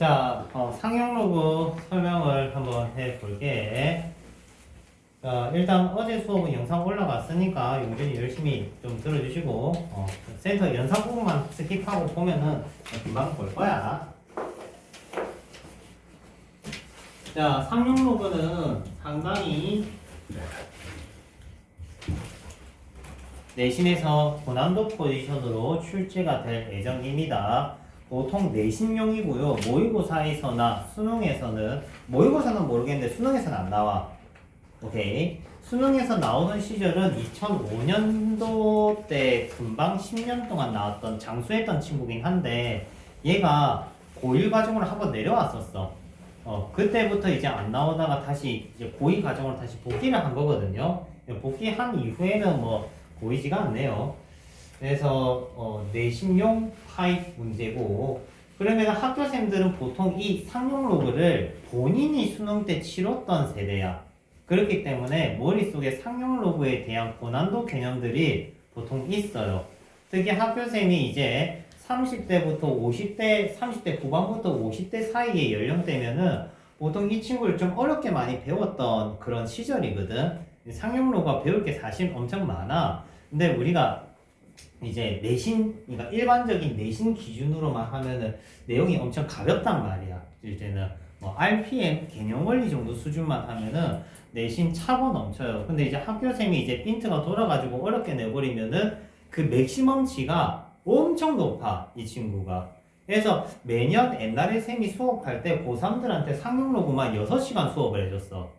자, 상용 로그 설명을 한번 해볼게. 자, 일단 어제 수업은 영상 올라갔으니까 용준이 열심히 좀 들어주시고, 센터 연상 부분만 스킵하고 보면은 금방 볼 거야. 자, 상용 로그는 상당히 내신에서 고난도 포지션으로 출제가 될 예정입니다. 보통 내신용이고요. 모의고사에서나 수능에서는, 모의고사는 모르겠는데 수능에서는 안 나와. 오케이. 수능에서 나오던 시절은 2005년도 때 금방 10년 동안 나왔던 장수했던 친구긴 한데 얘가 고1 과정으로 한번 내려왔었어. 그때부터 이제 안 나오다가 다시 이제 고2 과정으로 다시 복귀를 한 거거든요. 복귀한 이후에는 뭐 보이지가 않네요. 그래서 내신용 타입 문제고, 그러면 학교생들은 보통 이 상용 로그를 본인이 수능 때 치렀던 세대야. 그렇기 때문에 머릿속에 상용 로그에 대한 고난도 개념들이 보통 있어요. 특히 학교생이 이제 30대부터 50대, 30대 후반부터 50대 사이의 연령대면은 보통 이 친구를 좀 어렵게 많이 배웠던 그런 시절이거든. 상용 로그가 배울 게 사실 엄청 많아. 근데 우리가 이제 내신, 그러니까 일반적인 내신 기준으로만 하면은 내용이 엄청 가볍단 말이야. 이제는 뭐 RPM 개념 원리 정도 수준만 하면은 내신 차고 넘쳐요. 근데 이제 학교생이 이제 핀트가 돌아가지고 어렵게 내버리면은 그 맥시멈치가 엄청 높아, 이 친구가. 그래서 매년 옛날에 쌤이 수업할 때 고3들한테 상용 로그만 6시간 수업을 해줬어.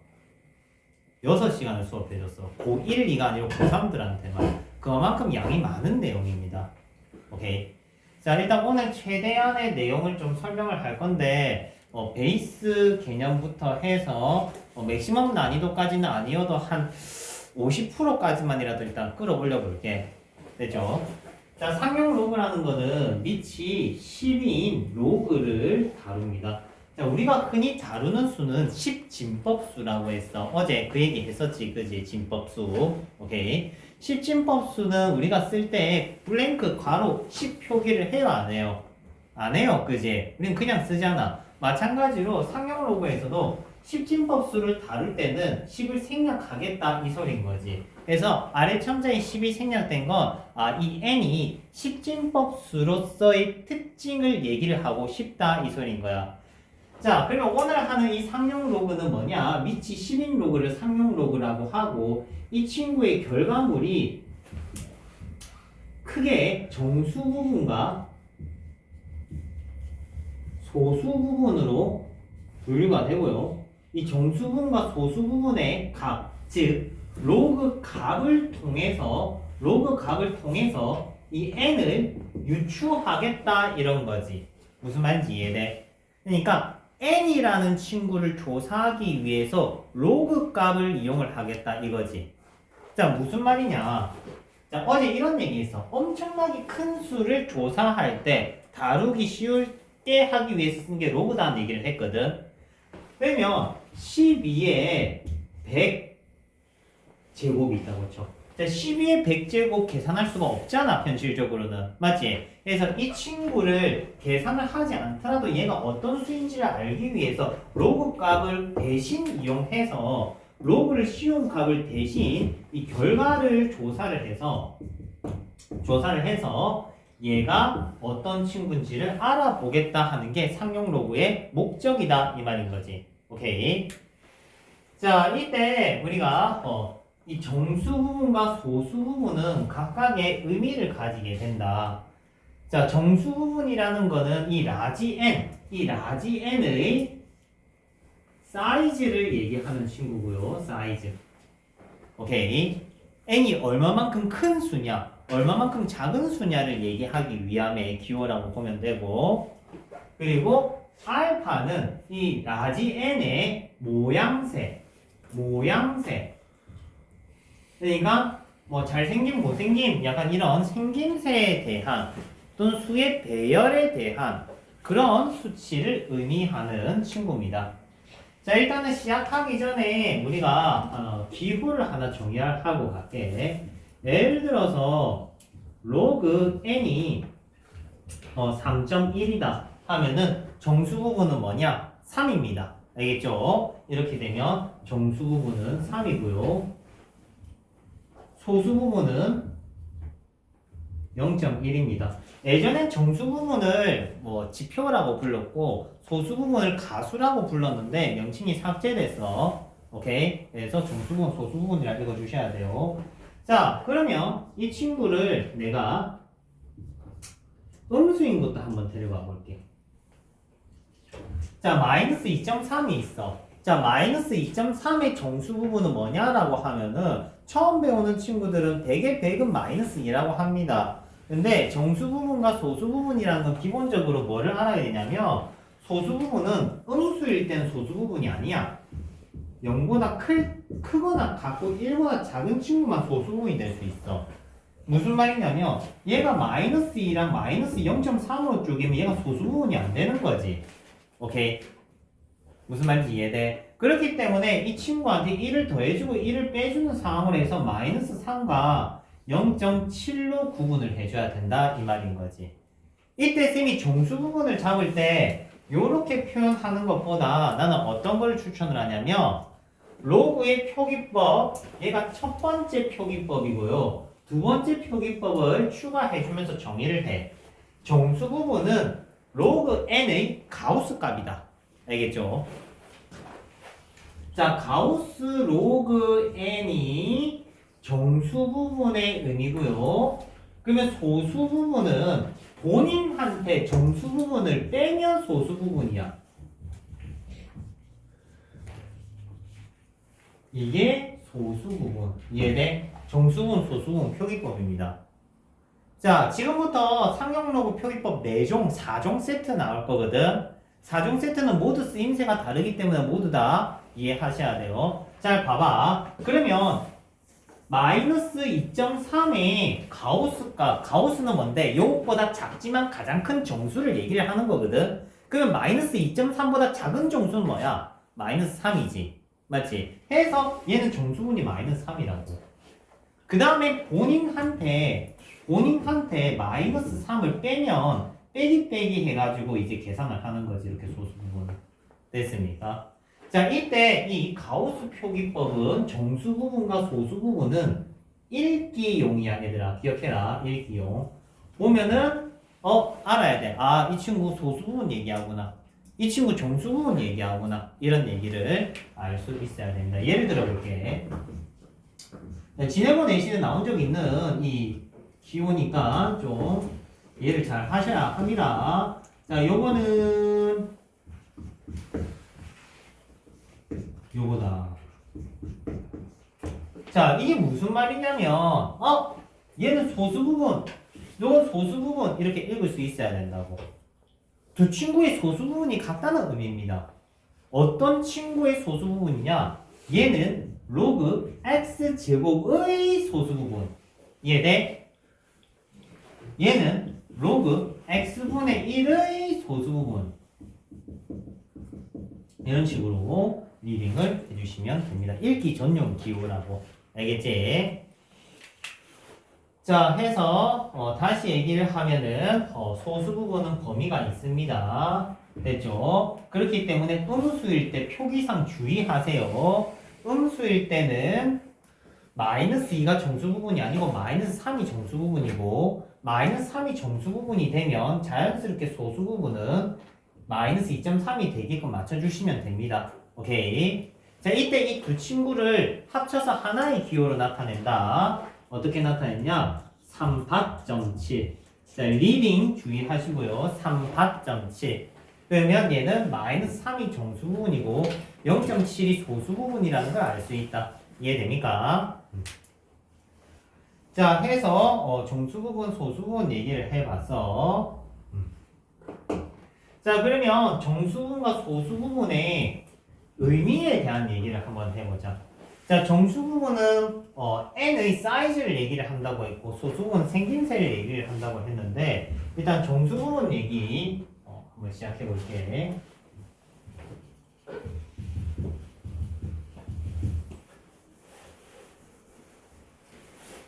6시간을 수업해줬어. 고1, 2가 아니고 고3들한테만. 그만큼 양이 많은 내용입니다. 오케이. 자, 일단 오늘 최대한의 내용을 좀 설명을 할 건데, 베이스 개념부터 해서, 맥시멈 난이도까지는 아니어도 한 50%까지만이라도 일단 끌어올려 볼게. 됐죠? 자, 상용 로그라는 거는 밑이 10인 로그를 다룹니다. 자, 우리가 흔히 다루는 수는 10진법수라고 했어. 어제 그 얘기 했었지, 그지? 진법수. 오케이. 10진법수는 우리가 쓸 때 블랭크 괄호 10 표기를 해요, 안 해요? 안 해요, 그지? 우리는 그냥 쓰잖아. 마찬가지로 상용 로그에서도 10진법수를 다룰 때는 10을 생략하겠다, 이 소리인 거지. 그래서 아래 첨자인 10이 생략된 건, 이 n이 10진법수로서의 특징을 얘기를 하고 싶다, 이 소리인 거야. 자, 그러면 오늘 하는 이 상용 로그는 뭐냐? 밑이 10인 로그를 상용 로그라고 하고, 이 친구의 결과물이 크게 정수 부분과 소수 부분으로 분류가 되고요. 이 정수 부분과 소수 부분의 값, 즉 로그 값을 통해서 이 n을 유추하겠다, 이런 거지. 무슨 말인지 이해돼? 그러니까 n이라는 친구를 조사하기 위해서 로그 값을 이용을 하겠다, 이거지. 자, 무슨 말이냐? 자, 어제 이런 얘기 있어. 엄청나게 큰 수를 조사할 때 다루기 쉽게 하기 위해서 쓴 게 로그다는 얘기를 했거든. 그러면 12에 100제곱이 있다고 쳐. 자, 12에 100제곱 계산할 수가 없잖아, 현실적으로는. 맞지? 그래서 이 친구를 계산을 하지 않더라도 얘가 어떤 수인지를 알기 위해서 로그 값을 대신 이용해서, 로그를 씌운 값을 대신 이 결과를 조사를 해서 얘가 어떤 친구인지를 알아보겠다 하는 게 상용 로그의 목적이다, 이 말인 거지. 오케이. 자, 이때 우리가 이 정수 부분과 소수 부분은 각각의 의미를 가지게 된다. 자, 정수 부분이라는 거는 이 라지 n의 사이즈를 얘기하는 친구고요. 사이즈. 오케이. n이 얼마만큼 큰 수냐, 얼마만큼 작은 수냐를 얘기하기 위함의 기호라고 보면 되고, 그리고 알파는 이 라지 n의 모양새. 그러니까 뭐 잘생김, 못생김, 약간 이런 생김새에 대한 또는 수의 배열에 대한 그런 수치를 의미하는 친구입니다. 자, 일단은 시작하기 전에 우리가 기호를 하나 정의하고 갈게. 예를 들어서 로그 n이 3.1이다. 하면은 정수 부분은 뭐냐? 3입니다. 알겠죠? 이렇게 되면 정수 부분은 3이고요. 소수 부분은 0.1입니다. 예전엔 정수 부분을 뭐 지표라고 불렀고 소수 부분을 가수라고 불렀는데 명칭이 삭제됐어. 오케이? 그래서 정수 부분, 소수 부분이라 읽어주셔야 돼요. 자, 그러면 이 친구를 내가 음수인 것도 한번 데려가 볼게. 자, 마이너스 2.3이 있어. 자, 마이너스 2.3의 정수 부분은 뭐냐라고 하면은 처음 배우는 친구들은 대개 100은 마이너스 2라고 합니다. 근데 정수 부분과 소수 부분이라는 건 기본적으로 뭐를 알아야 되냐면 소수 부분은 음수일 때는 소수 부분이 아니야. 0보다 크거나 같고 1보다 작은 친구만 소수 부분이 될 수 있어. 무슨 말이냐면 얘가 마이너스 2랑 마이너스 0.3으로 쪼개면 얘가 소수 부분이 안 되는 거지. 오케이? 무슨 말인지 이해돼? 그렇기 때문에 이 친구한테 1을 더해주고 1을 빼주는 상황을 해서 마이너스 3과 0.7로 구분을 해줘야 된다 이 말인 거지. 이때 쌤이 정수 부분을 잡을 때 이렇게 표현하는 것보다 나는 어떤 걸 추천을 하냐면 로그의 표기법, 얘가 첫 번째 표기법이고요. 두 번째 표기법을 추가해주면서 정의를 해. 정수 부분은 로그 n의 가우스 값이다. 알겠죠? 자, 가우스 로그 n이 정수 부분의 의미고요. 그러면 소수 부분은 본인한테 정수 부분을 빼면 소수 부분이야. 이게 소수 부분. 이해돼? 정수 부분, 소수 부분 표기법입니다. 자, 지금부터 상용 로그 표기법 4종, 4종 세트 나올 거거든. 4종 세트는 모두 쓰임새가 다르기 때문에 모두 다 이해하셔야 돼요. 잘 봐봐. 그러면 마이너스 2.3의 가우스값, 가우스는 뭔데? 이것보다 작지만 가장 큰 정수를 얘기를 하는 거거든. 그러면 마이너스 2.3보다 작은 정수는 뭐야? 마이너스 3이지. 맞지? 해서 얘는 정수분이 마이너스 3이라고. 그 다음에 본인한테 마이너스 3을 빼면 빼기 해가지고 이제 계산을 하는 거지. 이렇게 소수 부분은. 됐습니까? 자, 이때 이 가우스 표기법은 정수 부분과 소수 부분은 읽기용이야, 얘들아. 기억해라. 읽기용. 보면은 알아야 돼. 아, 이 친구 소수 부분 얘기하구나. 이 친구 정수 부분 얘기하구나. 이런 얘기를 알 수 있어야 됩니다. 예를 들어 볼게. 지난번 내신에 나온 적 있는 이 기호니까 좀 이해를 잘 하셔야 합니다. 자, 요거는 요거다. 자, 이게 무슨 말이냐면 얘는 소수 부분, 요건 소수 부분 이렇게 읽을 수 있어야 된다고. 두 친구의 소수 부분이 같다는 의미입니다. 어떤 친구의 소수 부분이냐? 얘는 로그 x제곱의 소수 부분. 이해돼? 얘는 로그 x분의 1의 소수 부분. 이런 식으로 리딩을 해주시면 됩니다. 읽기 전용 기호라고. 알겠지? 자, 해서 다시 얘기를 하면은 소수 부분은 범위가 있습니다. 됐죠? 그렇기 때문에 음수일 때 표기상 주의하세요. 음수일 때는 마이너스 2가 정수 부분이 아니고 마이너스 3이 정수 부분이고 마이너스 3이 정수 부분이 되면 자연스럽게 소수 부분은 마이너스 2.3이 되게끔 맞춰주시면 됩니다. 오케이? 자, 이때 이 두 친구를 합쳐서 하나의 기호로 나타낸다. 어떻게 나타냈냐? 3밭.7. 자, 리딩 주의하시고요. 3밭.7. 그러면 얘는 마이너스 3이 정수 부분이고 0.7이 소수 부분이라는 걸 알 수 있다. 이해됩니까? 자, 해서 정수 부분, 소수 부분 얘기를 해봤어. 자, 그러면 정수 부분과 소수 부분의 의미에 대한 얘기를 한번 해보자. 자, 정수 부분은 n의 사이즈를 얘기를 한다고 했고 소수 부분은 생김새를 얘기를 한다고 했는데 일단 정수 부분 얘기 한번 시작해 볼게.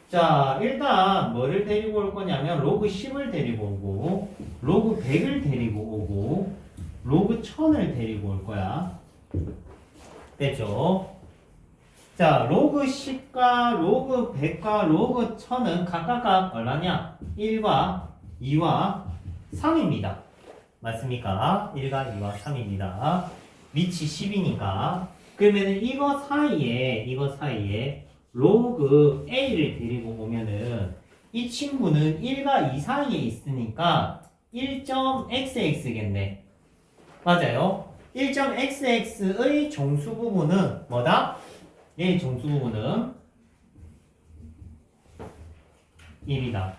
자, 일단 뭐를 데리고 올 거냐면 로그 10을 데리고 오고 로그 100을 데리고 오고 로그 1000을 데리고 올 거야. 됐죠? 자, 로그 10과 로그 100과 로그 1000은 각각 얼마냐? 1과 2와 3입니다. 맞습니까? 1과 2와 3입니다. 밑이 10이니까. 그러면 이거 사이에 로그 A를 데리고 오면은 이 친구는 1과 2 사이에 있으니까 1.xx겠네. 맞아요. 1.xx의 정수 부분은 뭐다? 얘의 정수 부분은 1이다.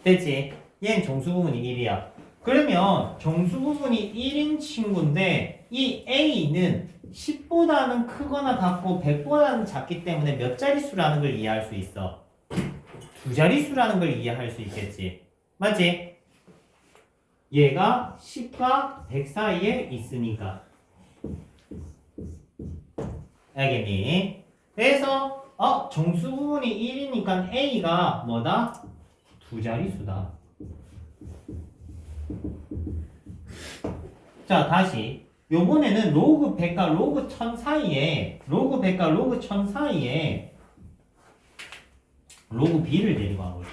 됐지? 얘는 정수 부분이 1이야. 그러면 정수 부분이 1인 친구인데 이 A는 10보다는 크거나 같고 100보다는 작기 때문에 몇 자릿수라는 걸 이해할 수 있어? 두 자릿수라는 걸 이해할 수 있겠지. 맞지? 얘가 10과 100 사이에 있으니까. 알겠니? 그래서 정수 부분이 1이니까 A가 뭐다? 두 자릿수다. 자, 다시 요번에는 로그 100과 로그 1000 사이에 로그 B를 데리고 와볼게.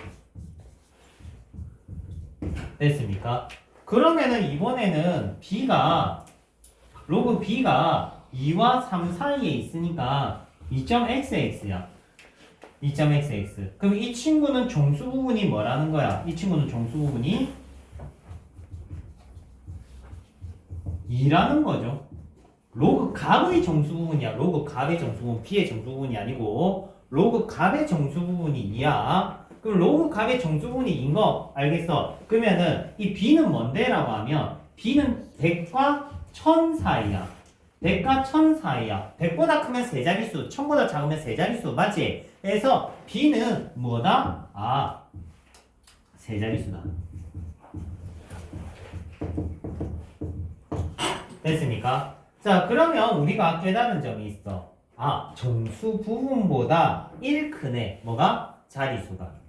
됐습니까? 그러면은 이번에는 로그 B가 2와 3 사이에 있으니까 2.xx야. 2.xx. 그럼 이 친구는 정수 부분이 뭐라는 거야? 이 친구는 정수 부분이 2라는 거죠. 로그 값의 정수 부분이야. 로그 값의 정수 부분, B의 정수 부분이 아니고 로그 값의 정수 부분이 2야. 그럼 로그 값의 정수 부분이 2인 거 알겠어? 그러면은 이 B는 뭔데? 라고 하면 B는 100과 1000 사이야. 100과 1000 사이야. 100보다 크면 세 자릿수, 1000보다 작으면 세 자릿수. 맞지? 그래서 B는 뭐다? 세 자릿수다. 됐습니까? 자, 그러면 우리가 깨달은 점이 있어. 정수 부분보다 1 크네. 뭐가? 자릿수가.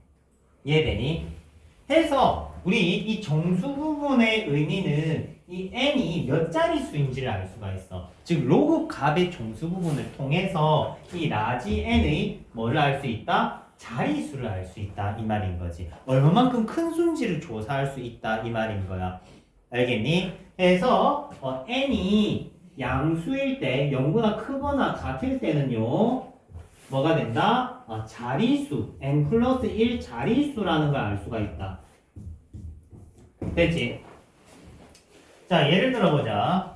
이해되니? 해서 우리 이 정수 부분의 의미는 이 n이 몇 자릿수인지를 알 수가 있어. 즉 로그 값의 정수 부분을 통해서 이 라지 n의 뭐를 알 수 있다? 자릿수를 알 수 있다 이 말인 거지. 얼마만큼 큰 수인지를 조사할 수 있다 이 말인 거야. 알겠니? 그래서 n이 양수일 때 0보다 크거나 같을 때는요 뭐가 된다? 자릿수 n 플러스 1 자릿수라는 걸 알 수가 있다. 됐지? 자, 예를 들어보자.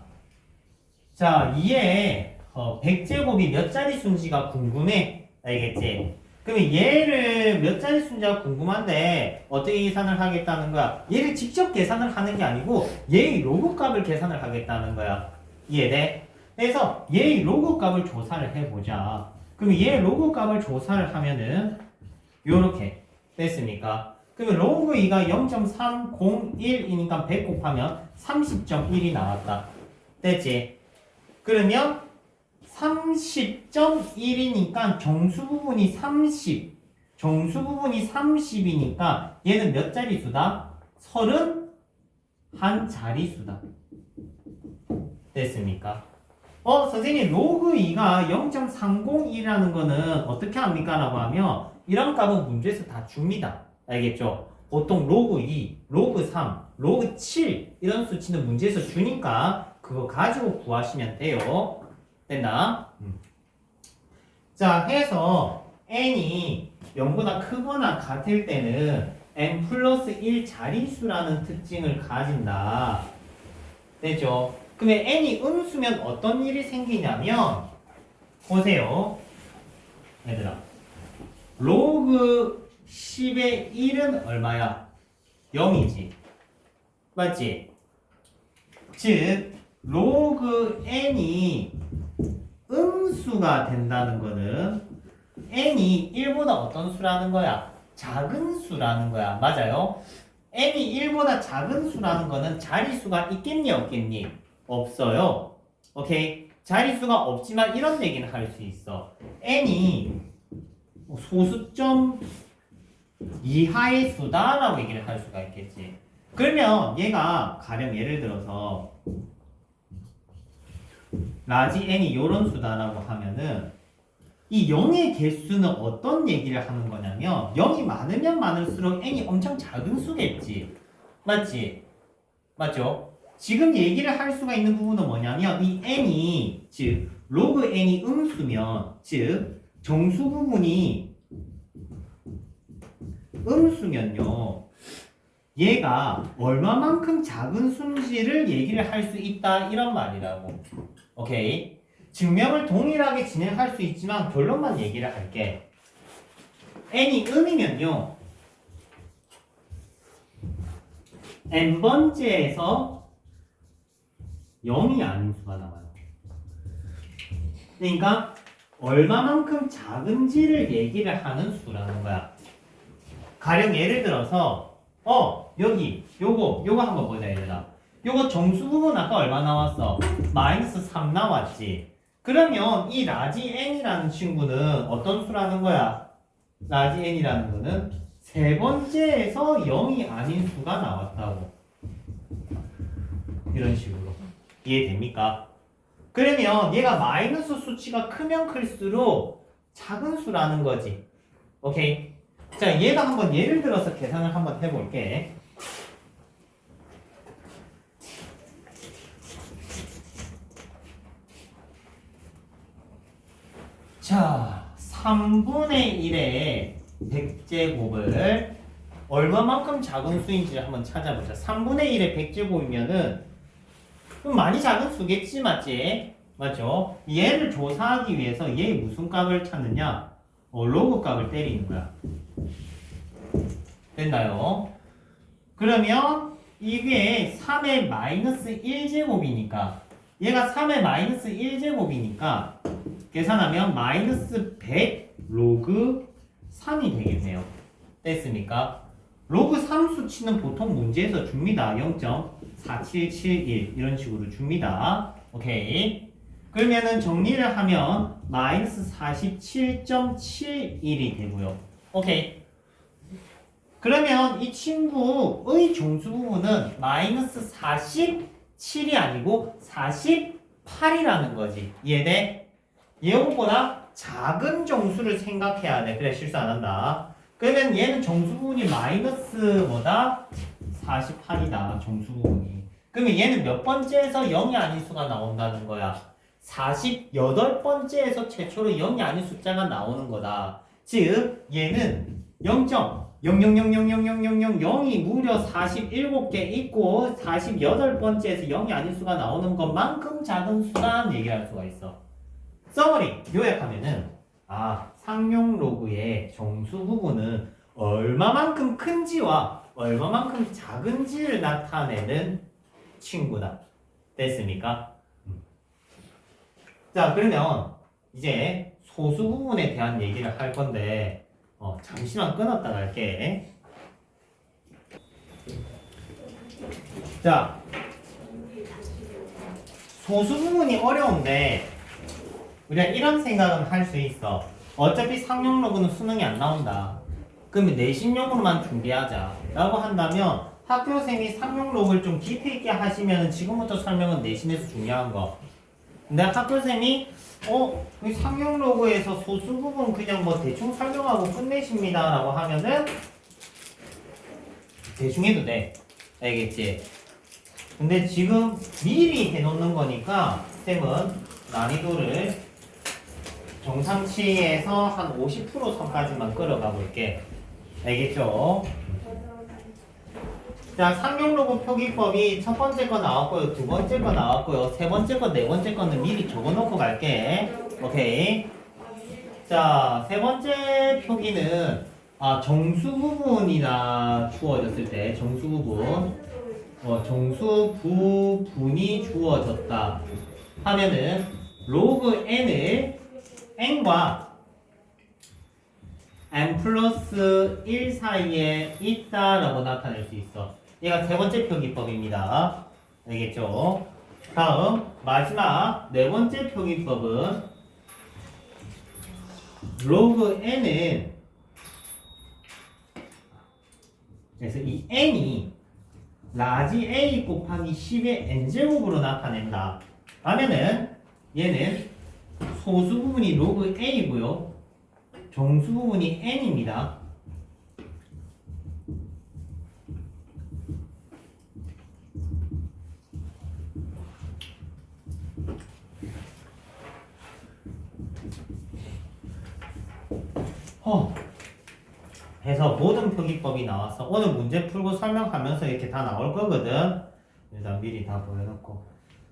자, 2에 100제곱이 몇 자릿수인지가 궁금해. 알겠지? 그러면 얘를 몇 자릿수인지가 궁금한데 어떻게 계산을 하겠다는 거야? 얘를 직접 계산을 하는 게 아니고 얘의 로그 값을 계산을 하겠다는 거야. 이해돼? 그래서 얘의 로그 값을 조사를 해보자. 그럼 얘 로그 값을 조사를 하면은 요렇게 됐습니까? 그러면 로그 2가 0.301이니까 100 곱하면 30.1이 나왔다. 됐지? 그러면 30.1이니까 정수 부분이 30. 정수 부분이 30이니까 얘는 몇 자릿수다? 31 자릿수다. 됐습니까? 선생님 로그 2가 0.301이라는 거는 어떻게 합니까? 라고 하면 이런 값은 문제에서 다 줍니다. 알겠죠? 보통 로그 2, 로그 3, 로그 7 이런 수치는 문제에서 주니까 그거 가지고 구하시면 돼요. 됐나? 자, 해서 n이 0보다 크거나 같을 때는 n 플러스 1 자릿수라는 특징을 가진다. 됐죠? 그러면 n이 음수면 어떤 일이 생기냐면 보세요. 얘들아. 로그 10의 1은 얼마야? 0이지. 맞지? 즉 로그 n이 음수가 된다는 거는 n이 1보다 어떤 수라는 거야? 작은 수라는 거야. 맞아요? n이 1보다 작은 수라는 거는 자릿수가 있겠니 없겠니? 없어요. 오케이? 자릿수가 없지만 이런 얘기는 할 수 있어. n이 소수점 이하의 수다라고 얘기를 할 수가 있겠지. 그러면 얘가 가령 예를 들어서 라지 n이 요런 수다라고 하면은 이 0의 개수는 어떤 얘기를 하는 거냐면 0이 많으면 많을수록 n이 엄청 작은 수겠지. 맞지? 맞죠? 지금 얘기를 할 수가 있는 부분은 뭐냐면 이 n이 즉 로그 n이 음수면 즉 정수 부분이 음수면요. 얘가 얼마만큼 작은 수인지를 얘기를 할 수 있다 이런 말이라고. 오케이? 증명을 동일하게 진행할 수 있지만 결론만 얘기를 할게. n이 음이면요. n번째에서 0이 아닌 수가 나와요. 그러니까 얼마만큼 작은지를 얘기를 하는 수라는 거야. 가령 예를 들어서 여기 요거 한번 보자 얘들아. 요거 정수 부분 아까 얼마 나왔어? 마이너스 3 나왔지. 그러면 이 라지 n이라는 친구는 어떤 수라는 거야? 라지 n이라는 거는 세 번째에서 0이 아닌 수가 나왔다고. 이런 식으로 이해됩니까? 그러면 얘가 마이너스 수치가 크면 클수록 작은 수라는 거지. 오케이? 자, 얘가 한번 예를 들어서 계산을 한번 해볼게. 자, 3분의 1의 100제곱을 얼마만큼 작은 수인지를 한번 찾아보자. 3분의 1의 100제곱이면은 좀 많이 작은 수겠지, 맞지? 맞죠? 얘를 조사하기 위해서 얘의 무슨 값을 찾느냐? 로그 값을 때리는 거야. 됐나요? 그러면 이게 3의 마이너스 1제곱이니까 얘가 3의 마이너스 1제곱이니까 계산하면 마이너스 100 로그 3이 되겠네요. 됐습니까? 로그 3 수치는 보통 문제에서 줍니다. 0.4771 이런 식으로 줍니다. 오케이. 그러면은 정리를 하면 마이너스 47.71이 되고요. 오케이. 그러면 이 친구의 정수 부분은 마이너스 47이 아니고 48이라는 거지. 이해돼? 얘보다 작은 정수를 생각해야 돼. 그래, 실수 안 한다. 그러면 얘는 정수 부분이 마이너스보다 48이다. 정수 부분이. 그러면 얘는 몇 번째에서 0이 아닌 수가 나온다는 거야? 48번째에서 최초로 0이 아닌 숫자가 나오는 거다. 즉 얘는 0.00000000이 무려 47개 있고 48번째에서 0이 아닌 수가 나오는 것만큼 작은 수라는 얘기를 할 수가 있어. 서머리 요약하면은 상용 로그의 정수 부분은 얼마만큼 큰지와 얼마만큼 작은지를 나타내는 친구다. 됐습니까? 자, 그러면 이제 소수 부분에 대한 얘기를 할 건데 잠시만 끊었다 갈게. 자, 소수 부분이 어려운데 우리가 이런 생각은 할 수 있어. 어차피 상용 로그는 수능이 안 나온다. 그러면 내신용으로만 준비하자 라고 한다면 학교생이 상용 로그를 좀 깊이 있게 하시면 지금부터 설명은 내신에서 중요한 거. 근데 학교생이 이 상용 로그에서 소수 부분 그냥 뭐 대충 설명하고 끝내십니다 라고 하면은 대충 해도 돼. 알겠지? 근데 지금 미리 해놓는 거니까 쌤은 난이도를 정상치에서 한 50% 선까지만 끌어가 볼게. 알겠죠? 자, 상용 로그 표기법이 첫 번째 거 나왔고요, 두 번째 거 나왔고요, 세 번째 거, 네 번째 거는 미리 적어놓고 갈게. 오케이. 자, 세 번째 표기는 정수 부분이나 주어졌을 때 정수 부분, 정수 부분이 주어졌다 하면은 로그 n을 n과 n 플러스 1 사이에 있다라고 나타낼 수 있어. 얘가 세 번째 표기법입니다. 알겠죠? 다음 마지막 네 번째 표기법은 로그 n은 그래서 이 n이 라지 A 곱하기 10의 n제곱으로 나타낸다 하면은 얘는 소수 부분이 로그 A고요 정수 부분이 n입니다. 해서 모든 표기법이 나와서 오늘 문제 풀고 설명하면서 이렇게 다 나올 거거든. 일단 미리 다 보여놓고.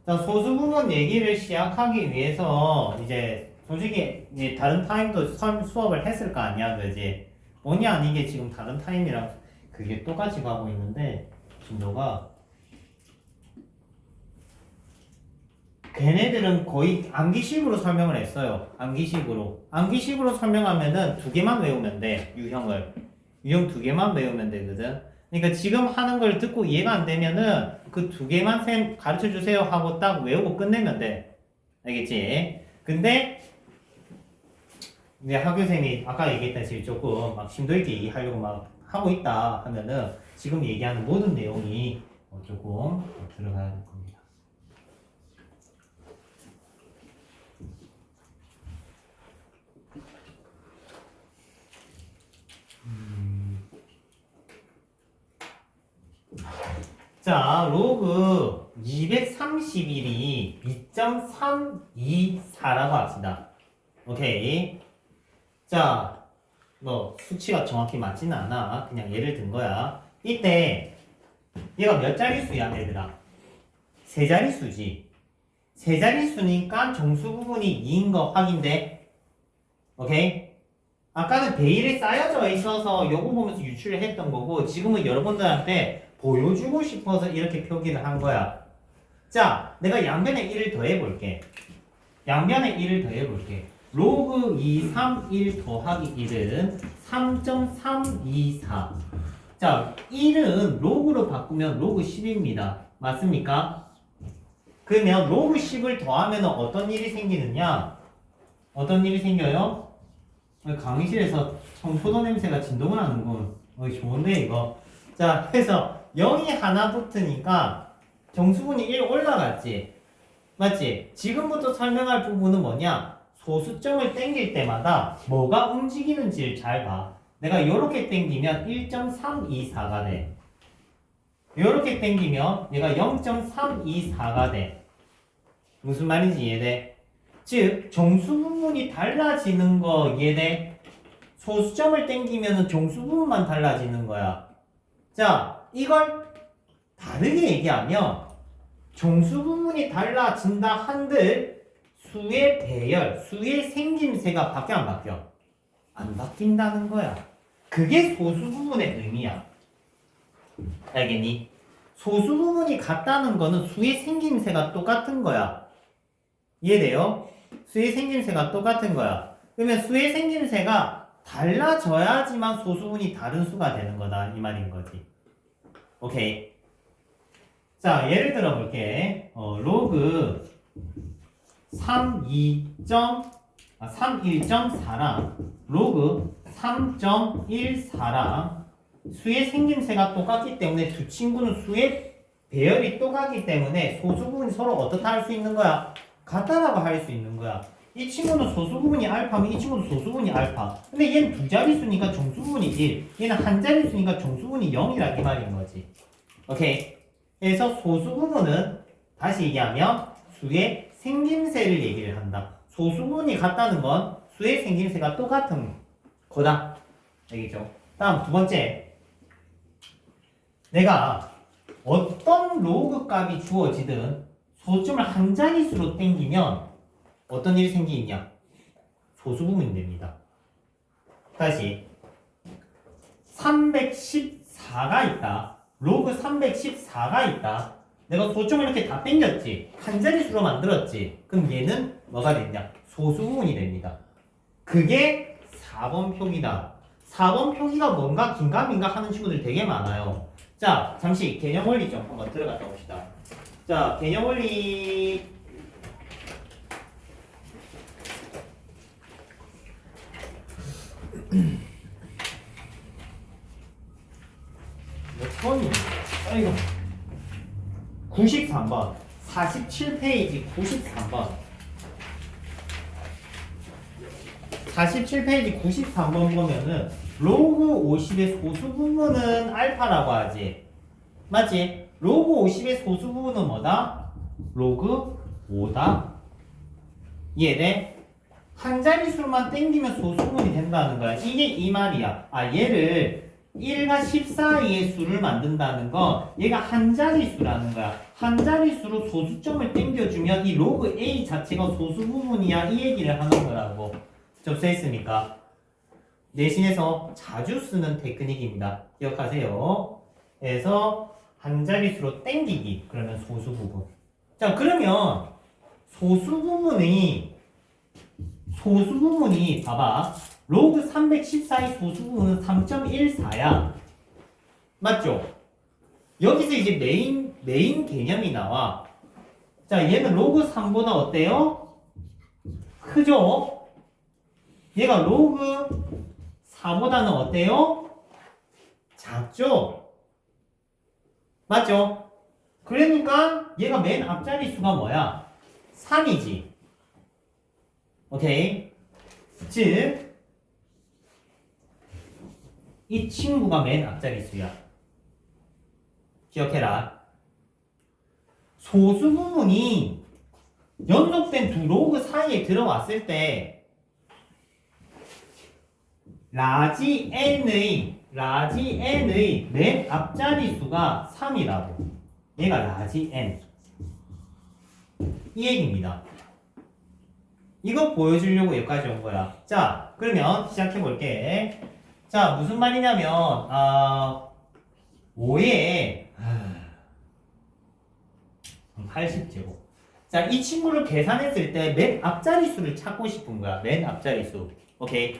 자, 소수 부분 얘기를 시작하기 위해서 이제 솔직히 이제 다른 타임도 수업을 했을 거 아니야, 그지? 본의 아니게 지금 다른 타임이랑 그게 똑같이 가고 있는데 진도가 걔네들은 거의 암기식으로 설명을 했어요. 암기식으로 설명하면은 두 개만 외우면 돼. 유형 두 개만 외우면 되거든. 그러니까 지금 하는 걸 듣고 이해가 안 되면은 그 두 개만 쌤 가르쳐 주세요 하고 딱 외우고 끝내면 돼. 알겠지? 근데 이제 학교생이 아까 얘기했다시피 조금 막 심도 있게 얘기하려고 막 하고 있다 하면은 지금 얘기하는 모든 내용이 조금 들어가야 될 겁니다. 자, 로그 231이 2.324라고 합시다. 오케이. 자, 뭐 수치가 정확히 맞지는 않아. 그냥 예를 든 거야. 이때 얘가 몇 자릿수야, 얘들아? 세 자릿수지. 세 자릿수니까 정수 부분이 2인 거 확인돼. 오케이? 아까는 베일에 쌓여져 있어서 요거 보면서 유출을 했던 거고 지금은 여러분들한테 보여주고 싶어서 이렇게 표기를 한 거야. 자, 내가 양변에 1을 더해볼게. 로그 231 더하기 1은 3.324. 자, 1은 로그로 바꾸면 로그 10입니다. 맞습니까? 그러면 로그 10을 더하면 어떤 일이 생기느냐? 어떤 일이 생겨요? 강의실에서 청포도 냄새가 진동을 하는군. 좋은데 이거. 자, 그래서 0이 하나 붙으니까 정수분이 1 올라갔지. 맞지? 지금부터 설명할 부분은 뭐냐? 소수점을 땡길 때마다 뭐가 움직이는지를 잘 봐. 내가 이렇게 땡기면 1.324가 돼. 이렇게 땡기면 얘가 0.324가 돼. 무슨 말인지 이해돼? 즉 정수 부분이 달라지는 거 이해돼? 소수점을 땡기면 정수 부분만 달라지는 거야. 자, 이걸 다르게 얘기하면 정수 부분이 달라진다 한들 수의 배열, 수의 생김새가 바뀌어 안 바뀌어? 안 바뀐다는 거야. 그게 소수 부분의 의미야. 알겠니? 소수 부분이 같다는 거는 수의 생김새가 똑같은 거야. 이해돼요? 수의 생김새가 똑같은 거야. 그러면 수의 생김새가 달라져야지만 소수분이 다른 수가 되는 거다 이 말인 거지. 오케이. 자, 예를 들어 볼게. 로그 31.4랑 로그 3.14랑 수의 생김새가 똑같기 때문에 두 친구는 수의 배열이 똑같기 때문에 소수 부분이 서로 어떻다 할 수 있는 거야? 같다라고 할 수 있는 거야. 이 친구는 소수 부분이 알파면 이 친구도 소수 부분이 알파. 근데 얘는 두 자릿수니까 정수 부분이 1. 얘는 한 자릿수니까 정수 부분이 0이라 이 말인 거지. 오케이. 그래서 소수 부분은 다시 얘기하면 수의 생김새를 얘기를 한다. 소수 부분이 같다는 건 수의 생김새가 똑같은 거다. 알겠죠? 다음 두 번째. 내가 어떤 로그 값이 주어지든 소수점을 한 자릿수로 땡기면 어떤 일이 생기냐? 소수 부분이 됩니다. 다시 314가 있다. 로그 314가 있다. 내가 소수점을 이렇게 다 땡겼지. 한 자릿수로 만들었지. 그럼 얘는 뭐가 됐냐? 소수 부분이 됩니다. 그게 4번 표기다. 4번 표기가 뭔가 긴가민가 하는 친구들 되게 많아요. 자, 잠시 개념 원리 좀 한번 들어갔다 봅시다. 자, 개념 원리 몇 번이야? 아이고. 93번. 47페이지 93번. 47페이지 93번 보면은 로그 50의 소수 부분은 알파라고 하지. 맞지? 로그 50의 소수 부분은 뭐다? 로그 5다. 이해돼? 한 자릿수만 땡기면 소수 부분이 된다는 거야. 이게 이 말이야. 아, 얘를 1과 10 사이의 수를 만든다는 건 얘가 한 자릿수라는 거야. 한 자릿수로 소수점을 땡겨주면 이 로그 A 자체가 소수 부분이야. 이 얘기를 하는 거라고. 접수했습니까? 내신에서 자주 쓰는 테크닉입니다. 기억하세요. 그래서 한 자릿수로 땡기기. 그러면 소수 부분. 자, 그러면 소수 부분이 봐봐. 로그 314의 소수 부분은 3.14야. 맞죠? 여기서 이제 메인 개념이 나와. 자, 얘는 로그 3보다 어때요? 크죠? 얘가 로그 4보다는 어때요? 작죠? 맞죠? 그러니까 얘가 맨 앞자리 수가 뭐야? 3이지. 오케이? 즉, 이 친구가 맨 앞자리 수야. 기억해라. 소수 부분이 연속된 두 로그 사이에 들어왔을 때 라지 n의 맨 앞자리 수가 3이라고. 얘가 라지 n. 이 얘기입니다. 이거 보여주려고 여기까지 온 거야. 자, 그러면 시작해 볼게. 자, 무슨 말이냐면 5에 80제곱. 자, 이 친구를 계산했을 때 맨 앞자리 수를 찾고 싶은 거야. 맨 앞자리 수. 오케이.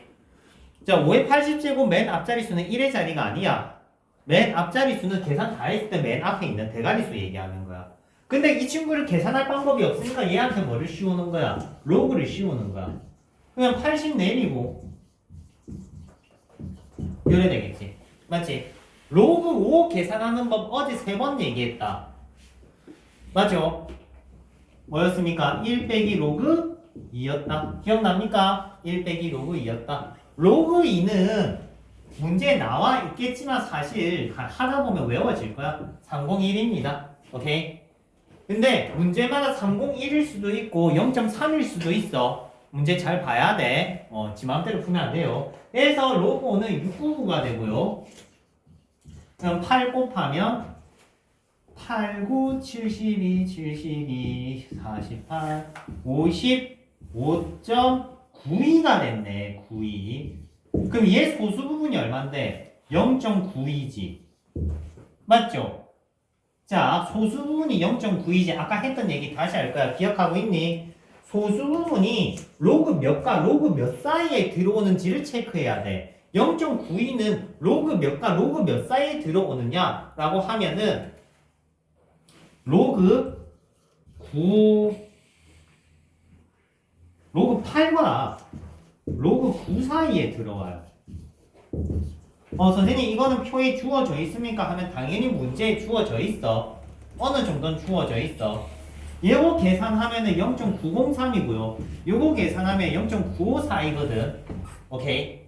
자, 5의 80제곱 맨 앞자리 수는 1의 자리가 아니야. 맨 앞자리 수는 계산 다 했을 때 맨 앞에 있는 대가리 수 얘기하는 거야. 근데 이 친구를 계산할 방법이 없으니까 얘한테 뭐를 씌우는 거야? 로그를 씌우는 거야. 그냥 80 내리고 이래 되겠지. 맞지? 로그 5 계산하는 법 어제 3번 얘기했다. 맞죠? 뭐였습니까? 1 빼기 로그 2였다. 기억납니까? 1 빼기 로그 2였다. 로그 2는 문제에 나와 있겠지만 사실 하다 보면 외워질 거야. 301입니다. 오케이? 근데 문제마다 301일 수도 있고 0.3일 수도 있어. 문제 잘 봐야 돼. 지 맘대로 풀면 안 돼요. 그래서 로그 5는 699가 되고요. 그럼 8 곱하면 8, 9, 72, 72, 48, 55.92가 됐네. 92. 그럼 얘 소수 부분이 얼만데? 0.92지. 맞죠? 자, 소수 부분이 0.9이지. 아까 했던 얘기 다시 할 거야. 기억하고 있니? 소수 부분이 로그 몇과 로그 몇 사이에 들어오는지를 체크해야 돼. 0.92는 로그 몇과 로그 몇 사이에 들어오느냐? 라고 하면은 로그 8과 로그 9 사이에 들어와요. 선생님 이거는 표에 주어져 있습니까? 하면 당연히 문제에 주어져 있어. 어느 정도는 주어져 있어. 요거 계산하면은 0.903이고요. 요거 계산하면 0.954이거든. 오케이?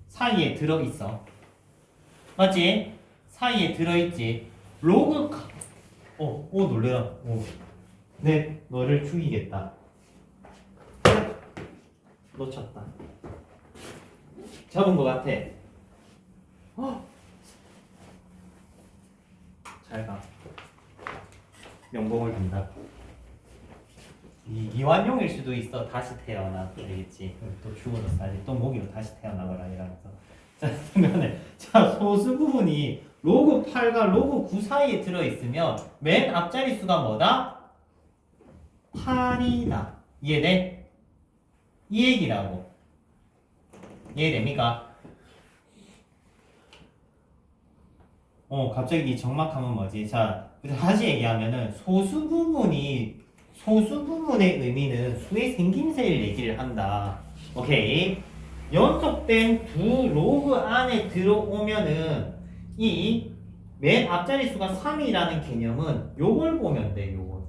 사이에 들어있어. 맞지? 사이에 들어있지. 로그 놀래라. 네, 너를 죽이겠다. 놓쳤다. 잡은 것 같아. 잘 가. 명봉을 빈다. 이완용일 수도 있어. 다시 태어나. 알겠지? 또 죽어서 싸지. 또 모기로 다시 태어나거라 이러면서. 자, 그러면은 소수 부분이 로그 8과 로그 9 사이에 들어있으면 맨 앞자리 수가 뭐다? 8이다. 이해돼? 이 얘기라고. 이해됩니까? 갑자기 적막하면 뭐지? 자, 다시 얘기하면은 소수 부분의 의미는 수의 생김새를 얘기를 한다. 오케이? 연속된 두 로그 안에 들어오면은 이 맨 앞자리 수가 3이라는 개념은 요걸 보면 돼, 요걸.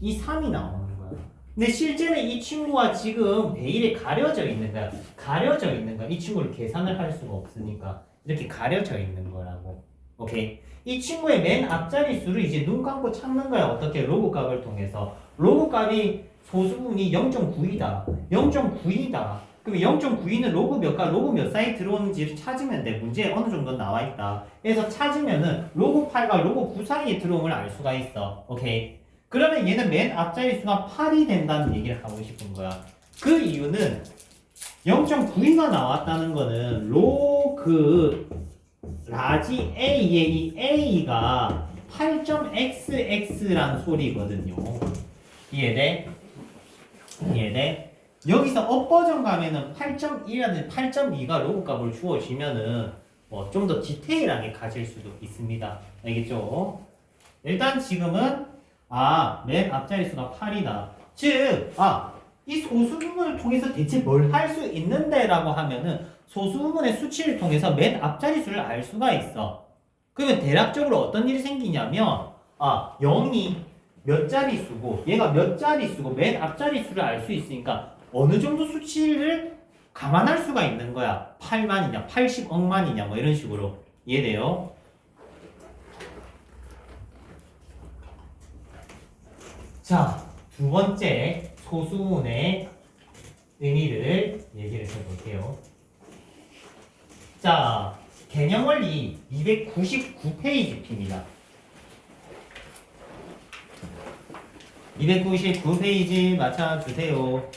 이 3이 나오는 거야. 근데 실제는 이 친구가 지금 베일에 가려져 있는 거야. 가려져 있는 거야. 이 친구를 계산을 할 수가 없으니까 이렇게 가려져 있는 거라고. 오케이. 이 친구의 맨 앞자리 수를 이제 눈 감고 찾는 거야. 어떻게? 로그 값을 통해서. 로그 값이 소수분이 0.9이다. 0.9이다. 그럼 0.92는 로그 몇과 로그 몇 사이 들어오는지를 찾으면 돼. 문제에 어느 정도 나와 있다. 그래서 찾으면은 로그 8과 로그 9 사이에 들어옴을 알 수가 있어. 오케이. 그러면 얘는 맨 앞자리 수가 8이 된다는 얘기를 하고 싶은 거야. 그 이유는 0.92가 나왔다는 거는 로그 라지 A의 이 A가 8.xx라는 소리거든요. 이해돼? 이해돼? 여기서 업버전 가면은 8.1이라든지 8.2가 로그 값을 주어지면은 좀 더 디테일하게 가질 수도 있습니다. 알겠죠? 일단 지금은 맨 앞자리 수가 8이다. 즉, 이 소수 부분을 통해서 대체 뭘 할 수 있는데 라고 하면은 소수 부분의 수치를 통해서 맨 앞자리 수를 알 수가 있어. 그러면 대략적으로 어떤 일이 생기냐면 0이 몇 자리 수고 얘가 몇 자리 수고 맨 앞자리 수를 알 수 있으니까 어느 정도 수치를 감안할 수가 있는 거야. 8만이냐 80억만이냐 뭐 이런 식으로. 이해돼요? 자, 두 번째 소수문의 의미를 얘기를 해볼게요. 자, 개념원리 299페이지 입니다. 299페이지 맞춰주세요.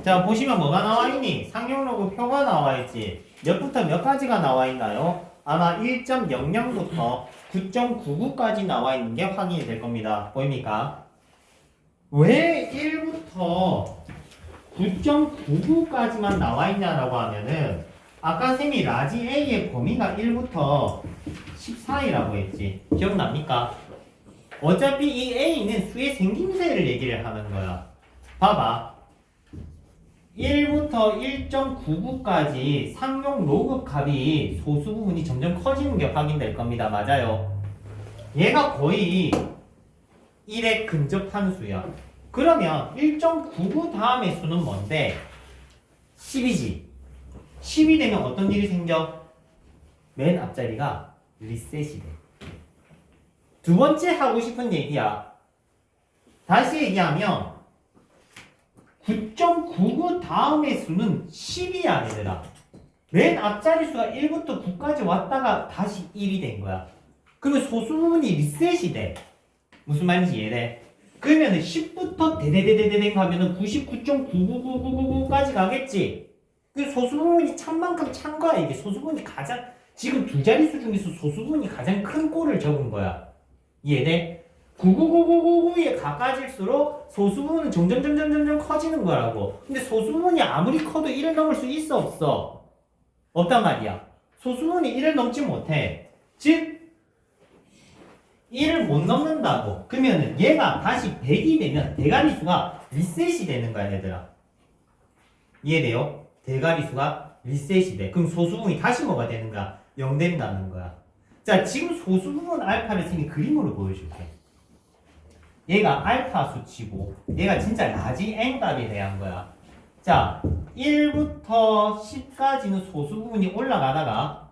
자, 보시면 뭐가 나와 있니? 상용로그 표가 나와 있지. 몇부터 몇 가지가 나와 있나요? 아마 1.00부터 9.99까지 나와 있는 게 확인이 될 겁니다. 보입니까? 왜 1부터 9.99까지만 나와 있냐라고 하면은 아까 쌤이 라지 A의 범위가 1부터 14이라고 했지. 기억납니까? 어차피 이 A는 수의 생김새를 얘기를 하는 거야. 봐봐. 1부터 1.99까지 상용 로그 값이 소수 부분이 점점 커지는 게 확인될 겁니다. 맞아요. 얘가 거의 1에 근접한 수야. 그러면 1.99 다음의 수는 뭔데? 10이지. 10이 되면 어떤 일이 생겨? 맨 앞자리가 리셋이 돼. 두 번째 하고 싶은 얘기야. 다시 얘기하면 9.99 다음의 수는 10이야, 얘들아. 맨 앞자리 수가 1부터 9까지 왔다가 다시 1이 된 거야. 그러면 소수 부분이 리셋이 돼. 무슨 말인지 이해돼? 그러면 10부터 대대대대대 가면은 99.99999까지 가겠지. 그 소수 부분이 찬 만큼 찬 거야. 이게 소수 부분이 가장 지금 두 자릿수 중에서 소수 부분이 가장 큰 꼴을 적은 거야. 이해돼? 9999999에 가까질수록 소수 부분은 점점 커지는 거라고. 근데 소수 부분이 아무리 커도 1을 넘을 수 있어 없어? 없단 말이야. 소수 부분이 1을 넘지 못해. 즉 1을 못 넘는다고. 그러면 얘가 다시 100이 되면 대가리수가 리셋이 되는 거야, 얘들아. 이해돼요? 대가리수가 리셋이 돼. 그럼 소수분이 다시 뭐가 되는 거야? 0 된다는 거야. 자, 지금 소수분 알파를 쌤이 그림으로 보여줄게. 얘가 알파 수치고 얘가 진짜 라지 n 값에 대한 거야. 자, 1부터 10까지는 소수분이 올라가다가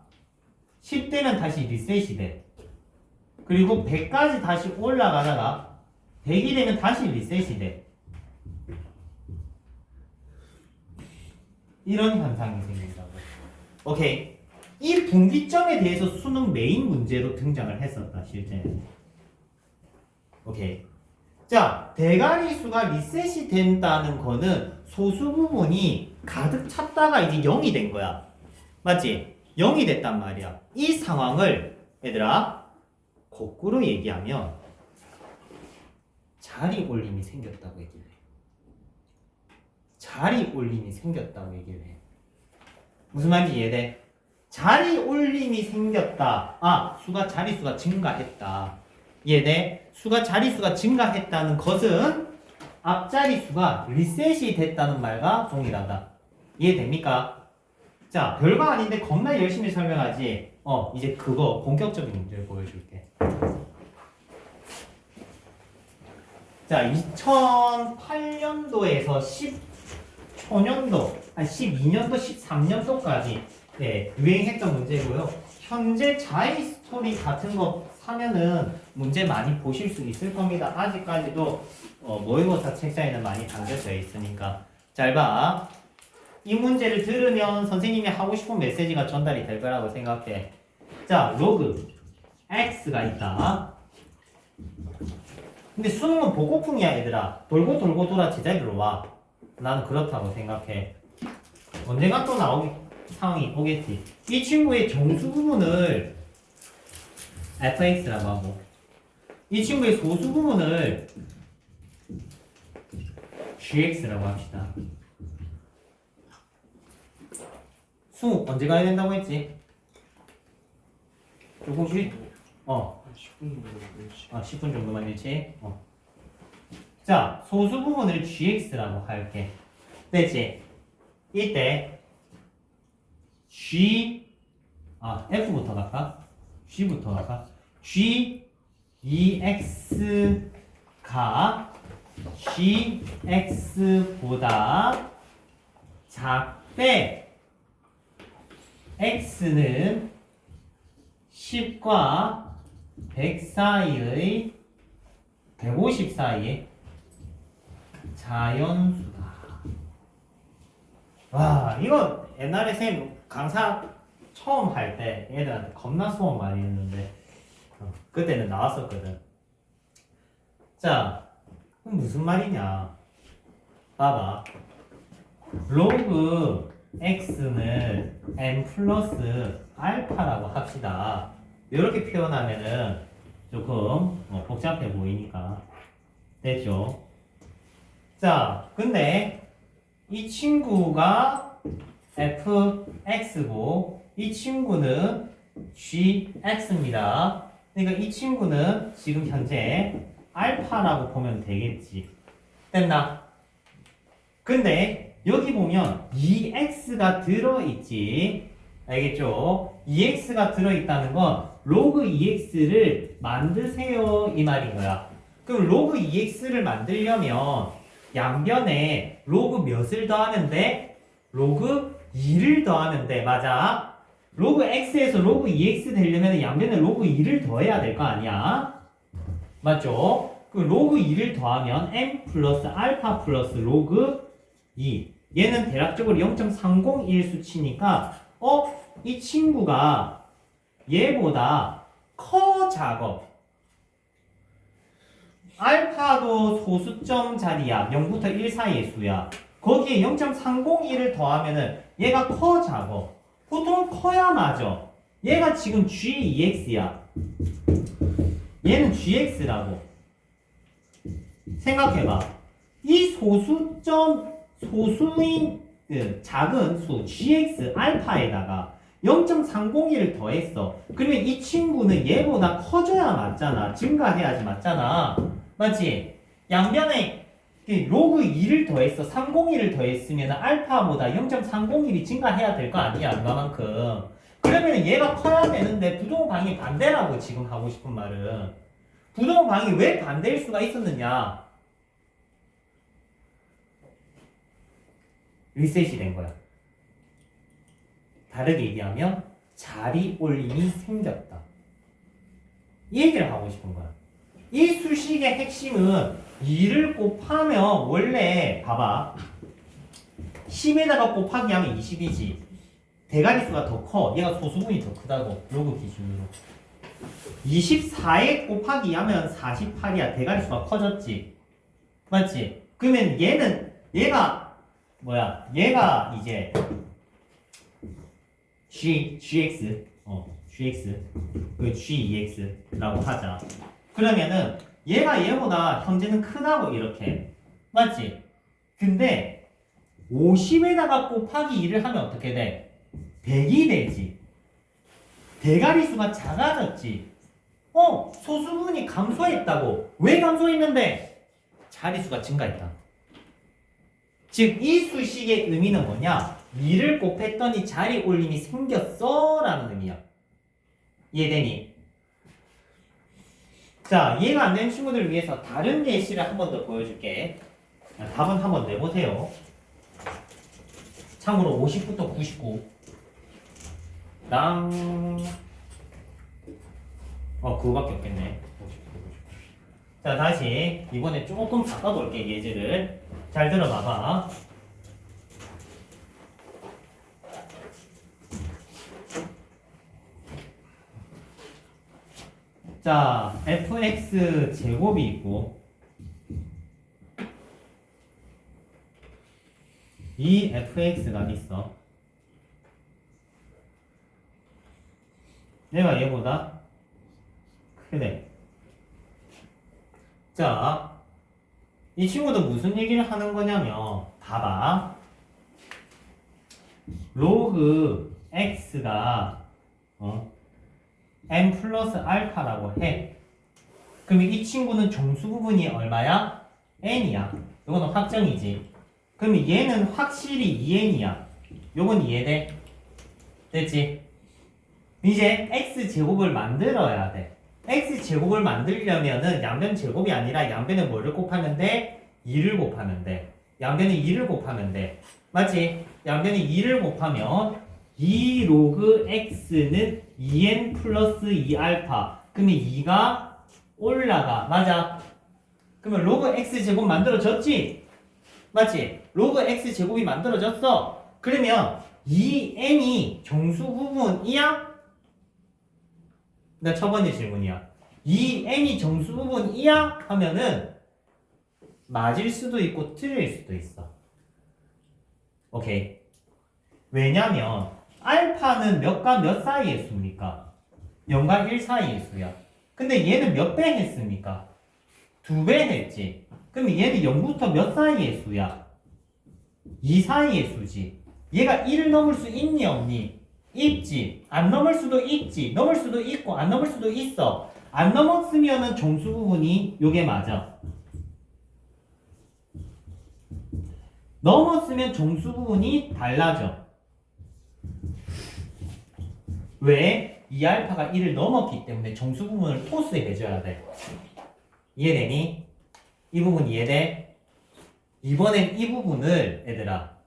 10 되면 다시 리셋이 돼. 그리고 100까지 다시 올라가다가 100이 되면 다시 리셋이 돼. 이런 현상이 생긴다고. 오케이. 이 분기점에 대해서 수능 메인 문제로 등장을 했었다, 실제는. 오케이. 자, 대가리수가 리셋이 된다는 거는 소수 부분이 가득 찼다가 이제 0이 된 거야. 맞지? 0이 됐단 말이야. 이 상황을 얘들아 거꾸로 얘기하면 자리 올림이 생겼다고 얘기를 해. 자리 올림이 생겼다고 얘기를 해. 무슨 말인지 이해돼? 자리 올림이 생겼다. 자리수가 증가했다. 이해돼? 자리수가 증가했다는 것은 앞자리 수가 리셋이 됐다는 말과 동일하다. 이해됩니까? 자, 별거 아닌데 겁나 열심히 설명하지. 이제 그거 본격적인 문제를 보여줄게. 자, 2008년도에서 10초년도, 12년도, 13년도까지 유행했던 문제고요. 현재 자이스토리 같은 거 사면은 문제 많이 보실 수 있을 겁니다. 아직까지도 모의고사 책자에는 많이 담겨져 있으니까. 잘 봐. 이 문제를 들으면 선생님이 하고 싶은 메시지가 전달이 될 거라고 생각해. 자, 로그 x가 있다. 근데 수능은 보고풍이야 얘들아. 돌고 돌고 돌아 제자리로 와. 나는 그렇다고 생각해. 언젠가 또 상황이 오겠지. 이 친구의 정수 부분을 fx라고 하고 이 친구의 소수 부분을 gx라고 합시다. 수 언제 가야 된다고 했지? 조금씩 10분 정도 일치. 10분 정도만 일치. 자, 소수 부분을 gx라고 할게. 됐지? 이때 f부터 갈까? g부터 갈까? gex가 gx보다 작대 x는 10과 100 사이의 150 사이의 자연수다. 와, 이거 옛날에 쌤 강사 처음 할 때 애들한테 겁나 수업 많이 했는데 그때는 나왔었거든. 자, 그럼 무슨 말이냐? 봐봐. 로그 x는 n 플러스 알파라고 합시다. 이렇게 표현하면은 조금 복잡해 보이니까 됐죠? 자, 근데 이 친구가 fx고 이 친구는 gx입니다. 그러니까 이 친구는 지금 현재 알파라고 보면 되겠지. 됐나? 근데 여기 보면 2x가 들어있지. 알겠죠? 2x가 들어있다는 건 로그 2x를 만드세요 이 말인 거야. 그럼 로그 2x를 만들려면 양변에 로그 몇을 더하면 돼? 로그 2를 더하면 돼. 맞아? 로그 x에서 로그 2x 되려면 양변에 로그 2를 더해야 될 거 아니야? 맞죠? 그 로그 2를 더하면 m 플러스 알파 플러스 로그 2. 얘는 대략적으로 0.301 수치니까 이 친구가 얘보다 커 작어. 알파도 소수점 자리야. 0부터 1 사이의 수야. 거기에 0.301을 더하면은 얘가 커 작어. 보통 커야 맞아. 얘가 지금 G2X야. 얘는 GX라고. 생각해봐. 이 소수인 작은 수 GX 알파에다가 0.301을 더했어. 그러면 이 친구는 얘보다 커져야 맞잖아. 증가해야지 맞잖아. 맞지? 양변에 로그 2를 더했어. 301을 더했으면 알파보다 0.301이 증가해야 될 거 아니야. 얼마만큼. 그러면 얘가 커야 되는데 부동방이 반대라고 지금 하고 싶은 말은. 부동방이 왜 반대일 수가 있었느냐. 리셋이 된 거야. 다르게 얘기하면 자리 올림이 생겼다. 이 얘기를 하고 싶은 거야. 이 수식의 핵심은 2를 곱하면 원래 봐봐. 10에다가 곱하기 하면 20이지. 대가리수가 더 커. 얘가 소수분이 더 크다고. 로그 기준으로. 24에 곱하기 하면 48이야. 대가리수가 커졌지. 맞지? 그러면 얘가 이제 GX 그 G2X라고 하자. 그러면은 얘보다 현재는 크다고 이렇게. 맞지? 근데 50에다가 곱하기 2를 하면 어떻게 돼? 100이 되지. 대가리수가 작아졌지. 소수분이 감소했다고. 왜 감소했는데? 자리수가 증가했다. 즉 이 수식의 의미는 뭐냐? 2를 곱했더니 자리 올림이 생겼어 라는 의미야. 이해되니? 자, 이해가 안 되는 친구들을 위해서 다른 예시를 한 번 더 보여줄게. 답은 한번 내보세요. 참고로 50부터 99 그거밖에 없겠네. 50부터 99. 자, 다시 이번에 조금 바꿔볼게. 예제를 잘 들어봐봐. 자, fx 제곱이 있고 이 fx가 있어. 얘가 얘보다 크네. 자, 이 친구도 무슨 얘기를 하는 거냐면 봐봐. 로그 x가 n 플러스 알파라고 해. 그럼 이 친구는 정수 부분이 얼마야? n이야. 이거는 확정이지. 그럼 얘는 확실히 2n이야. 요건 이해돼? 됐지? 이제 x제곱을 만들어야 돼. x제곱을 만들려면은 양변 제곱이 아니라 양변에 뭐를 곱하면 돼? 2를 곱하면 돼. 양변에 2를 곱하면 돼. 맞지? 양변에 2를 곱하면 2 로그 x는 2n 플러스 2알파. 그러면 2가 올라가. 맞아? 그러면 로그 x제곱 만들어졌지? 맞지? 로그 x제곱이 만들어졌어. 그러면 2n이 정수 부분이야? 나 첫 번째 질문이야. 2n이 정수 부분이야? 하면은 맞을 수도 있고 틀릴 수도 있어. 오케이. 왜냐면 알파는 몇과 몇 사이의 수입니까? 0과 1 사이의 수야. 근데 얘는 몇 배 했습니까? 2배 했지. 그럼 얘는 0부터 몇 사이의 수야? 2 사이의 수지. 얘가 1을 넘을 수 있니 없니? 있지. 안 넘을 수도 있지. 넘을 수도 있고 안 넘을 수도 있어. 안 넘었으면은 정수 부분이 요게 맞아. 넘었으면 정수 부분이 달라져. 왜? 2알파가 1을 넘었기 때문에 정수 부분을 토스해줘야 돼. 이해되니? 이 부분 이해돼? 이번엔 이 부분을 얘들아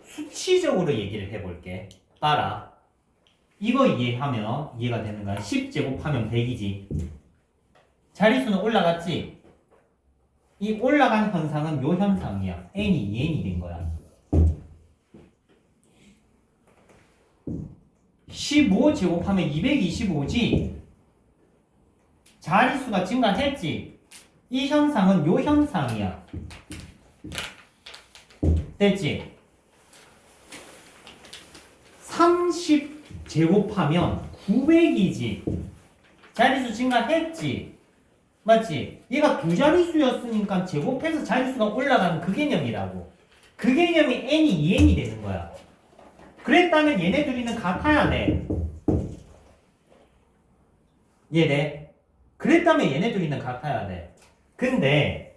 수치적으로 얘기를 해볼게. 따라. 이거 이해하면 이해가 되는 거야. 10제곱하면 100이지. 자리수는 올라갔지? 이 올라간 현상은 요 현상이야. n이 2n이 된 거야. 15제곱하면 225지? 자리수가 증가했지? 이 현상은 요 현상이야. 됐지? 30제곱하면 900이지? 자리수 증가했지? 맞지? 얘가 두 자리수였으니까 제곱해서 자리수가 올라가는 그 개념이라고. 그 개념이 n이 2n이 되는 거야. 그랬다면 얘네 둘이는 같아야 돼. 이해돼? 그랬다면 얘네 둘이는 같아야 돼. 근데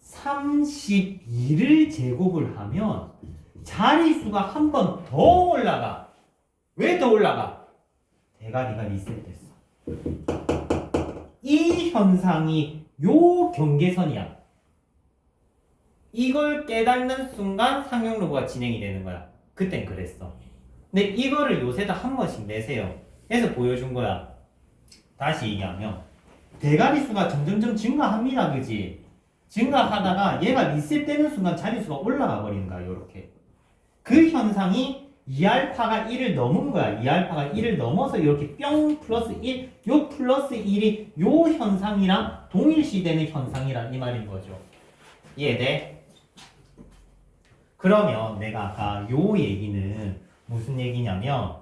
32를 제곱을 하면 자리수가 한 번 더 올라가. 왜 더 올라가? 대가리가 리셋됐어. 이 현상이 요 경계선이야. 이걸 깨닫는 순간 상용로그가 진행이 되는 거야. 그땐 그랬어. 근데 이거를 요새도 한 번씩 내세요. 해서 보여준 거야. 다시 얘기하면 대가리수가 점점점 증가합니다. 그지? 증가하다가 얘가 리셋되는 순간 자리수가 올라가 버리는 거야. 요렇게. 그 현상이 2알파가 1을 넘은 거야. 2알파가 1을 넘어서 이렇게 뿅 플러스 1, 요 플러스 1이 요 현상이랑 동일시되는 현상이란 이 말인 거죠. 이해돼? 그러면 내가 아까 요 얘기는 무슨 얘기냐면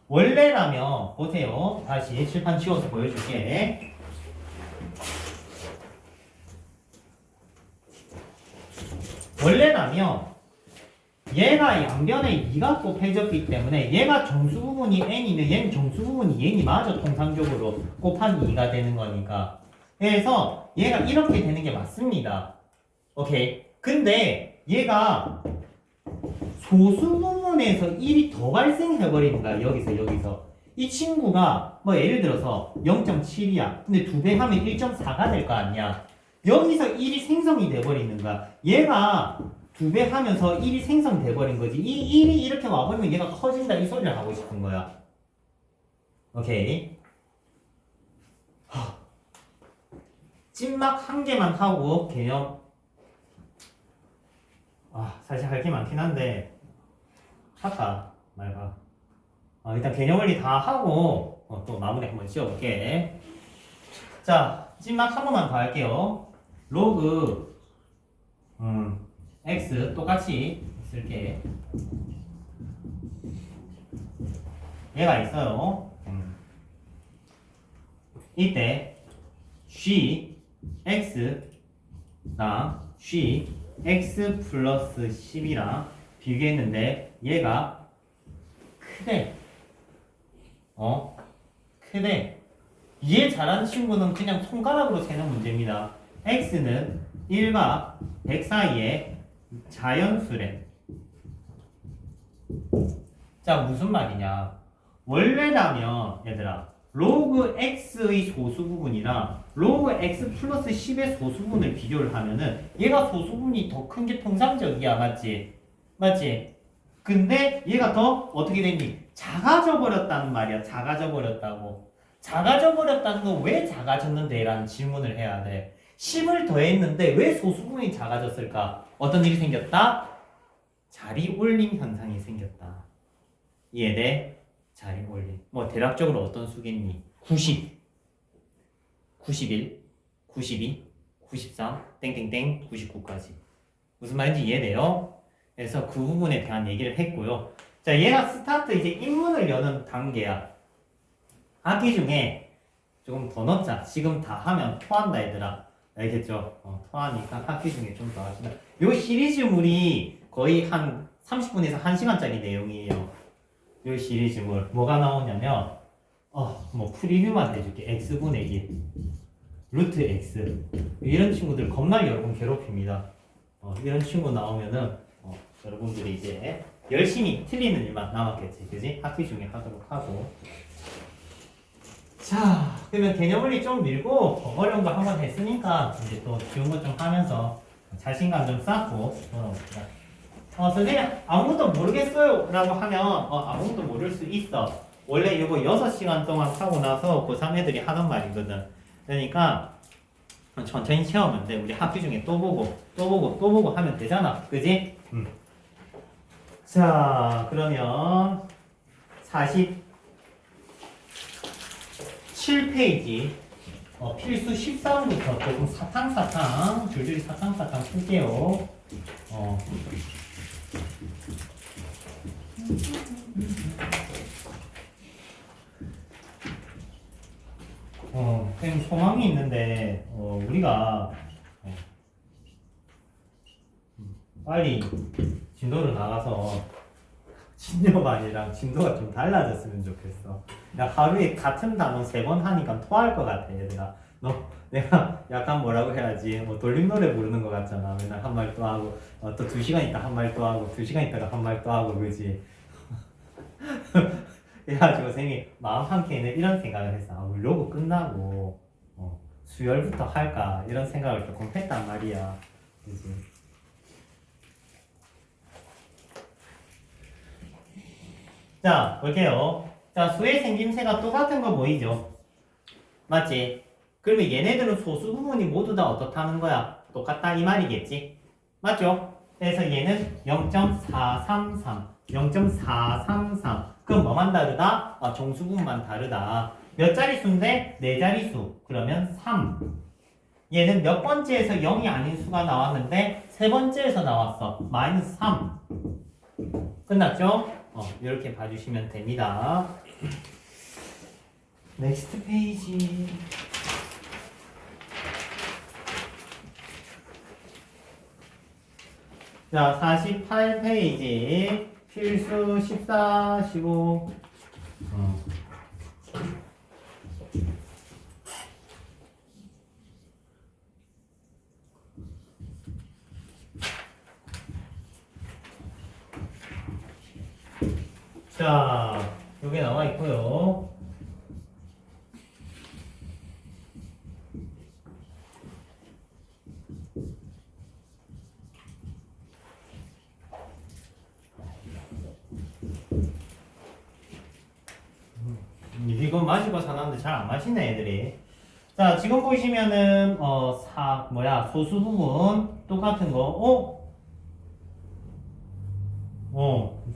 원래라면 보세요. 다시 칠판 치워서 보여줄게. 원래라면 얘가 양변에 2가 곱해졌기 때문에 얘가 정수 부분이 n이면 얘는 정수 부분이 n이 맞아. 통상적으로 곱한 2가 되는 거니까 그래서 얘가 이렇게 되는 게 맞습니다. 오케이. 근데 얘가 소수 부분에서 1이 더 발생해버리는 거야. 여기서. 이 친구가 뭐 예를 들어서 0.7이야. 근데 2배 하면 1.4가 될 거 아니야. 여기서 1이 생성이 돼버리는 거야. 얘가 2배 하면서 1이 생성돼버린 거지. 이 1이 이렇게 와버리면 얘가 커진다. 이 소리를 하고 싶은 거야. 오케이. 찐막 한 개만 하고 개념. 사실 할 게 많긴 한데 할까 말까. 일단 개념 원리 다 하고 또 마무리 한번 지어볼게. 자, 찐막 한 번만 더 할게요. 로그 x 똑같이 쓸게. 얘가 있어요. 이때 g x랑 g x 플러스 10이랑 비교했는데 얘가 크대. 크대. 이해 잘하는 친구는 그냥 손가락으로 세는 문제입니다. x는 1과 100 사이의 자연수래. 자, 무슨 말이냐? 원래라면 얘들아 로그 x의 소수 부분이랑 로그 x 플러스 10의 소수 부분을 비교를 하면은 얘가 소수 부분이 더 큰 게 통상적이야. 맞지? 근데 얘가 더 어떻게 됐니? 작아져 버렸다는 말이야. 작아져 버렸다고. 작아져 버렸다는 건 왜 작아졌는데? 라는 질문을 해야 돼. 10을 더했는데 왜 소수 부분이 작아졌을까? 어떤 일이 생겼다? 자리 올림 현상이 생겼다. 이해돼? 자리 올림. 뭐 대략적으로 어떤 수겠니? 90, 91, 92, 93, 땡땡땡, 99까지. 무슨 말인지 이해돼요? 그래서 그 부분에 대한 얘기를 했고요. 자, 얘가 스타트 이제 입문을 여는 단계야. 학기 중에 조금 더 넣자. 지금 다 하면 토한다 얘들아. 알겠죠? 토하니까 학기 중에 좀 더 하시다. 요 시리즈물이 거의 한 30분에서 1시간짜리 내용이에요. 요 시리즈물 뭐가 나오냐면 뭐 프리뷰만 해줄게. x분의 1 루트 x 이런 친구들 겁나 여러분 괴롭힙니다. 이런 친구 나오면은 여러분들이 이제 열심히 틀리는 일만 남았겠지. 그지? 학기 중에 하도록 하고. 자, 그러면 개념 원리 좀 밀고 더 어려운 거 한번 했으니까 이제 또 쉬운 거 좀 하면서 자신감 좀 쌓고 돌아옵시다. 선생님 아무것도 모르겠어요 라고 하면 아무것도 모를 수 있어. 원래 이거 6시간 동안 하고 나서 고3 애들이 하던 말이거든. 그러니까 천천히 채우면 돼. 우리 학기 중에 또 보고 하면 되잖아. 그지? 자, 그러면 47페이지 필수 13부터 조금 사탕 줄줄이 사탕 풀게요. 쌤 소망이 있는데 우리가 빨리 진도를 나가서 진료반이랑 진도가 좀 달라졌으면 좋겠어. 나 하루에 같은 단어 3번 하니까 토할 것 같아 얘들아. 내가 약간 뭐라고 해야지 돌림노래 부르는 것 같잖아. 맨날 한 말 또 하고 또 2시간 있다 한 말 또 하고 2시간 있다가 한 말 또 하고 그지. 그래가지고 쌤이 마음 한켠에 이런 생각을 했어. 우리 로그 끝나고 수열부터 할까 이런 생각을 조금 했단 말이야. 그지. 자, 볼게요. 자, 수의 생김새가 똑같은 거 보이죠? 맞지? 그러면 얘네들은 소수 부분이 모두 다 어떻다는 거야? 똑같다 이 말이겠지? 맞죠? 그래서 얘는 0.433 0.433 그럼 뭐만 다르다? 정수분만 다르다. 몇 자릿수인데? 4자릿수. 그러면 3. 얘는 몇 번째에서 0이 아닌 수가 나왔는데 세 번째에서 나왔어. 마이너스 3. 끝났죠? 이렇게 봐주시면 됩니다. 넥스트 페이지. 자, 48페이지 필수 14, 15 자, 요게 나와 있고요. 이건 마시고 사는데 잘 안 마시네 애들이. 자, 지금 보시면은 소수 부분 똑같은 거.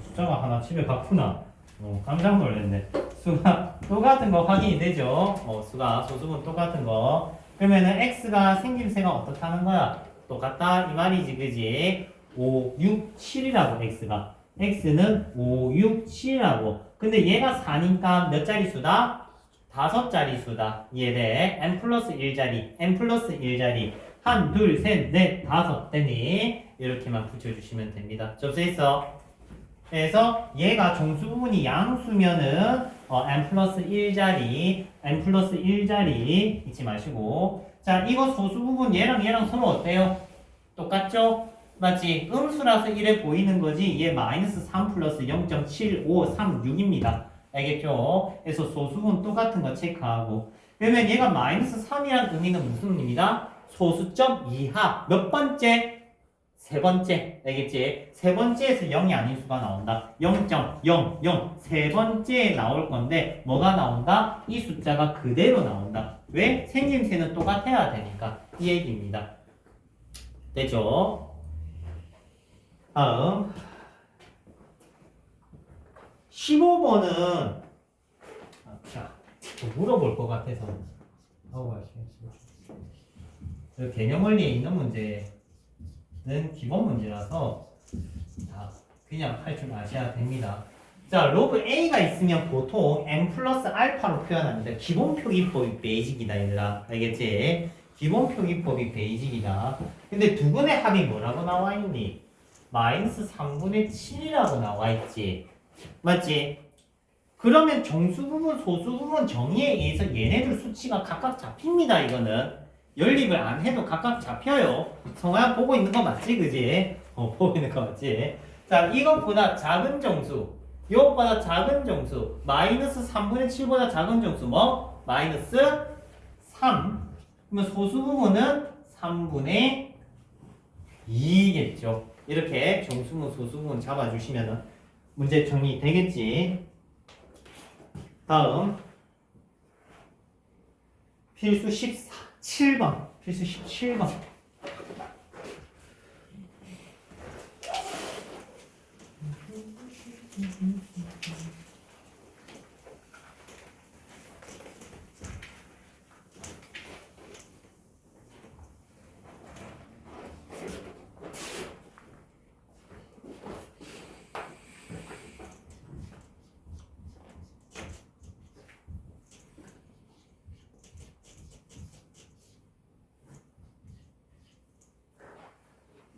숫자가 하나 집에 갔구나. 깜짝 놀랐네. 수가 똑같은 거 확인이 되죠. 수가 소수분 똑같은 거. 그러면은 x가 생김새가 어떻게 하는 거야? 똑같다 이 말이지, 그지? 5, 6, 7이라고 x가. x는 5, 6, 7이라고. 근데 얘가 4니까 몇 자릿수다? 5자릿수다. 얘래. n 플러스 1자리, n 플러스 1자리. 1, 2, 3, 4, 5 됐니? 이렇게만 붙여주시면 됩니다. 접수했어? 그래서 얘가 정수 부분이 양수면은 n 플러스 1자리, n 플러스 1자리 잊지 마시고. 자, 이거 소수 부분 얘랑 서로 어때요? 똑같죠? 맞지? 음수라서 이래 보이는 거지. 얘 마이너스 3 플러스 0.7536입니다. 알겠죠? 그래서 소수분 똑같은 거 체크하고. 그러면 얘가 마이너스 3이라는 의미는 무슨 의미입니다? 소수점 이하. 몇 번째? 세 번째. 알겠지? 세 번째에서 0이 아닌 수가 나온다. 0.00. 세 번째에 나올 건데 뭐가 나온다? 이 숫자가 그대로 나온다. 왜? 생김새는 똑같아야 되니까. 이 얘기입니다. 됐죠? 다음 15번은 물어볼 것 같아서 하고 가시겠습니다. 개념 원리에 있는 문제는 기본 문제라서 다 그냥 할 줄 아셔야 됩니다. 자, 로그 A가 있으면 보통 n 플러스 알파로 표현합니다. 기본 표기법이 베이직이다 얘들아. 알겠지? 기본 표기법이 베이직이다. 근데 두근의 합이 뭐라고 나와 있니? 마이너스 3분의 7이라고 나와 있지. 맞지? 그러면 정수 부분, 소수 부분 정의에 의해서 얘네들 수치가 각각 잡힙니다. 이거는 연립을 안 해도 각각 잡혀요. 성호야 보고 있는 거 맞지, 그지? 보고 있는 거 맞지? 자, 이것보다 작은 정수, 이것보다 작은 정수, 마이너스 3분의 7보다 작은 정수, 뭐? 마이너스 3. 그러면 소수 부분은 3분의 2겠죠. 이렇게 정수분, 소수분 잡아주시면 문제 정리되겠지. 다음 필수 7번. 필수 17번.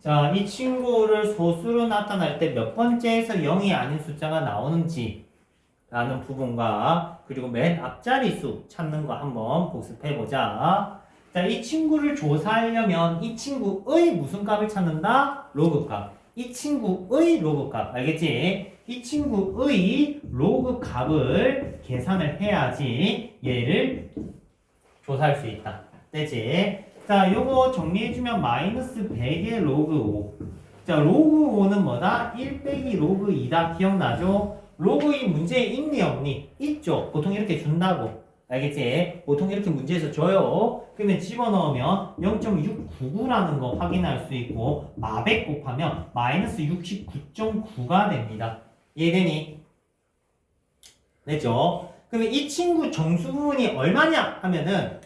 자, 이 친구를 소수로 나타날 때 몇 번째에서 0이 아닌 숫자가 나오는지 라는 부분과 그리고 맨 앞자리수 찾는 거 한번 복습해보자. 자, 이 친구를 조사하려면 이 친구의 무슨 값을 찾는다? 로그 값. 이 친구의 로그 값. 알겠지? 이 친구의 로그 값을 계산을 해야지 얘를 조사할 수 있다. 되지? 자, 요거 정리해주면 마이너스 100의 로그 5. 자, 로그 5는 뭐다? 1 빼기 로그 2다. 기억나죠? 로그 2 문제에 있니 없니? 있죠. 보통 이렇게 준다고. 알겠지? 보통 이렇게 문제에서 줘요. 그러면 집어넣으면 0.699라는 거 확인할 수 있고 마백 곱하면 마이너스 69.9가 됩니다. 이해되니? 됐죠? 그러면 이 친구 정수 부분이 얼마냐? 하면은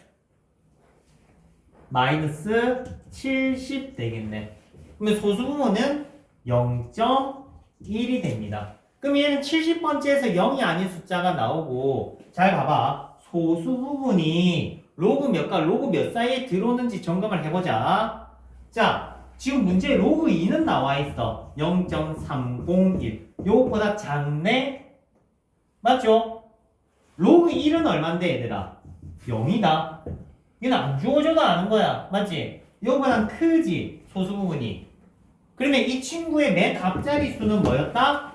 마이너스 70 되겠네. 그러면 소수 부분은 0.1이 됩니다. 그럼 얘는 70번째에서 0이 아닌 숫자가 나오고 잘 봐봐. 소수 부분이 로그 몇과 로그 몇 사이에 들어오는지 점검을 해보자. 자, 지금 문제에 로그 2는 나와 있어. 0.301. 요것보다 작네? 맞죠? 로그 1은 얼만데 얘들아? 0이다. 얘는 안 주어져도 아는 거야. 맞지? 요거보단 크지, 소수 부분이. 그러면 이 친구의 맨 앞자리 수는 뭐였다?